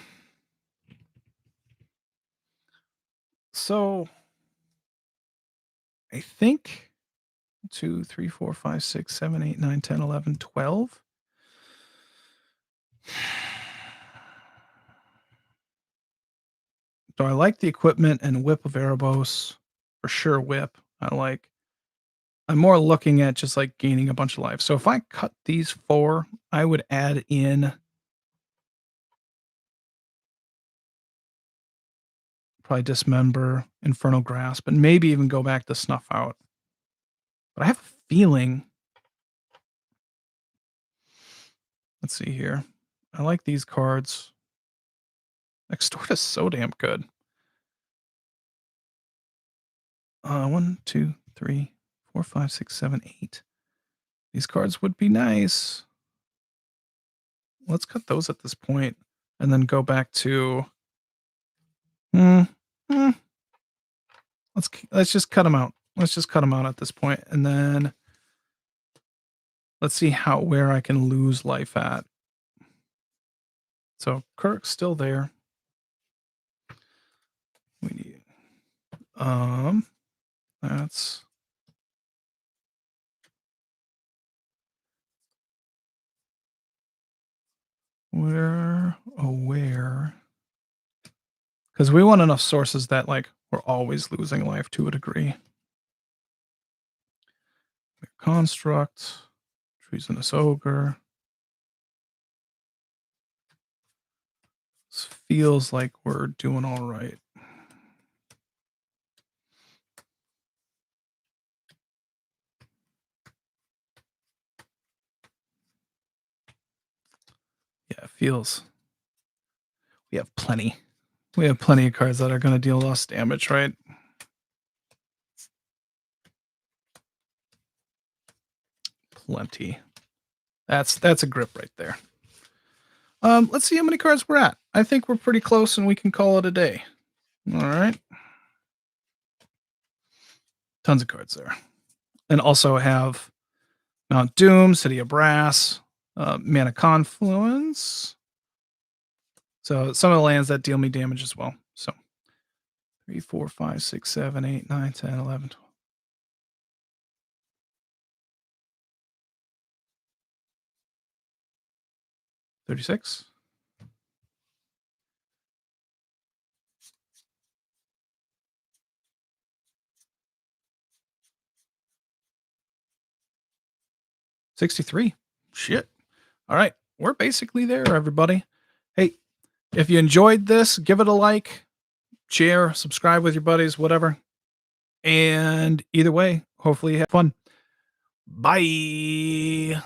so I think 2, 3, 4, 5, 6, 7, 8, 9, 10, 11, 12. So I like the equipment and Whip of Erebos. For sure, Whip. I'm more looking at just like gaining a bunch of life. So if I cut these 4, I would add in probably Dismember, Infernal Grasp, and maybe even go back to Snuff Out. But I have a feeling. Let's see here. I like these cards. Extort is so damn good. 1, 2, 3, 4, 5, 6, 7, 8. These cards would be nice. Let's cut those at this point and then go back to. Let's just cut them out. Let's just cut them out at this point, and then let's see where I can lose life at. So Kirk's still there. We need that's we're aware because we want enough sources that like we're always losing life to a degree. Construct, Treasonous Ogre. This feels like we're doing all right. Yeah, it feels. We have plenty. We have plenty of cards that are going to deal less damage, right? Plenty. That's a grip right there. Let's see how many cards we're at. I think we're pretty close and we can call it a day. All right. Tons of cards there. And also have Mount Doom, City of Brass, Mana Confluence. So some of the lands that deal me damage as well. So 3, 4, 5, 6, 7, 8, 9, 10, 11, 12. 36. $63. Shit. All right. We're basically there, everybody. Hey, if you enjoyed this, give it a like, share, subscribe with your buddies, whatever. And either way, hopefully you have fun. Bye.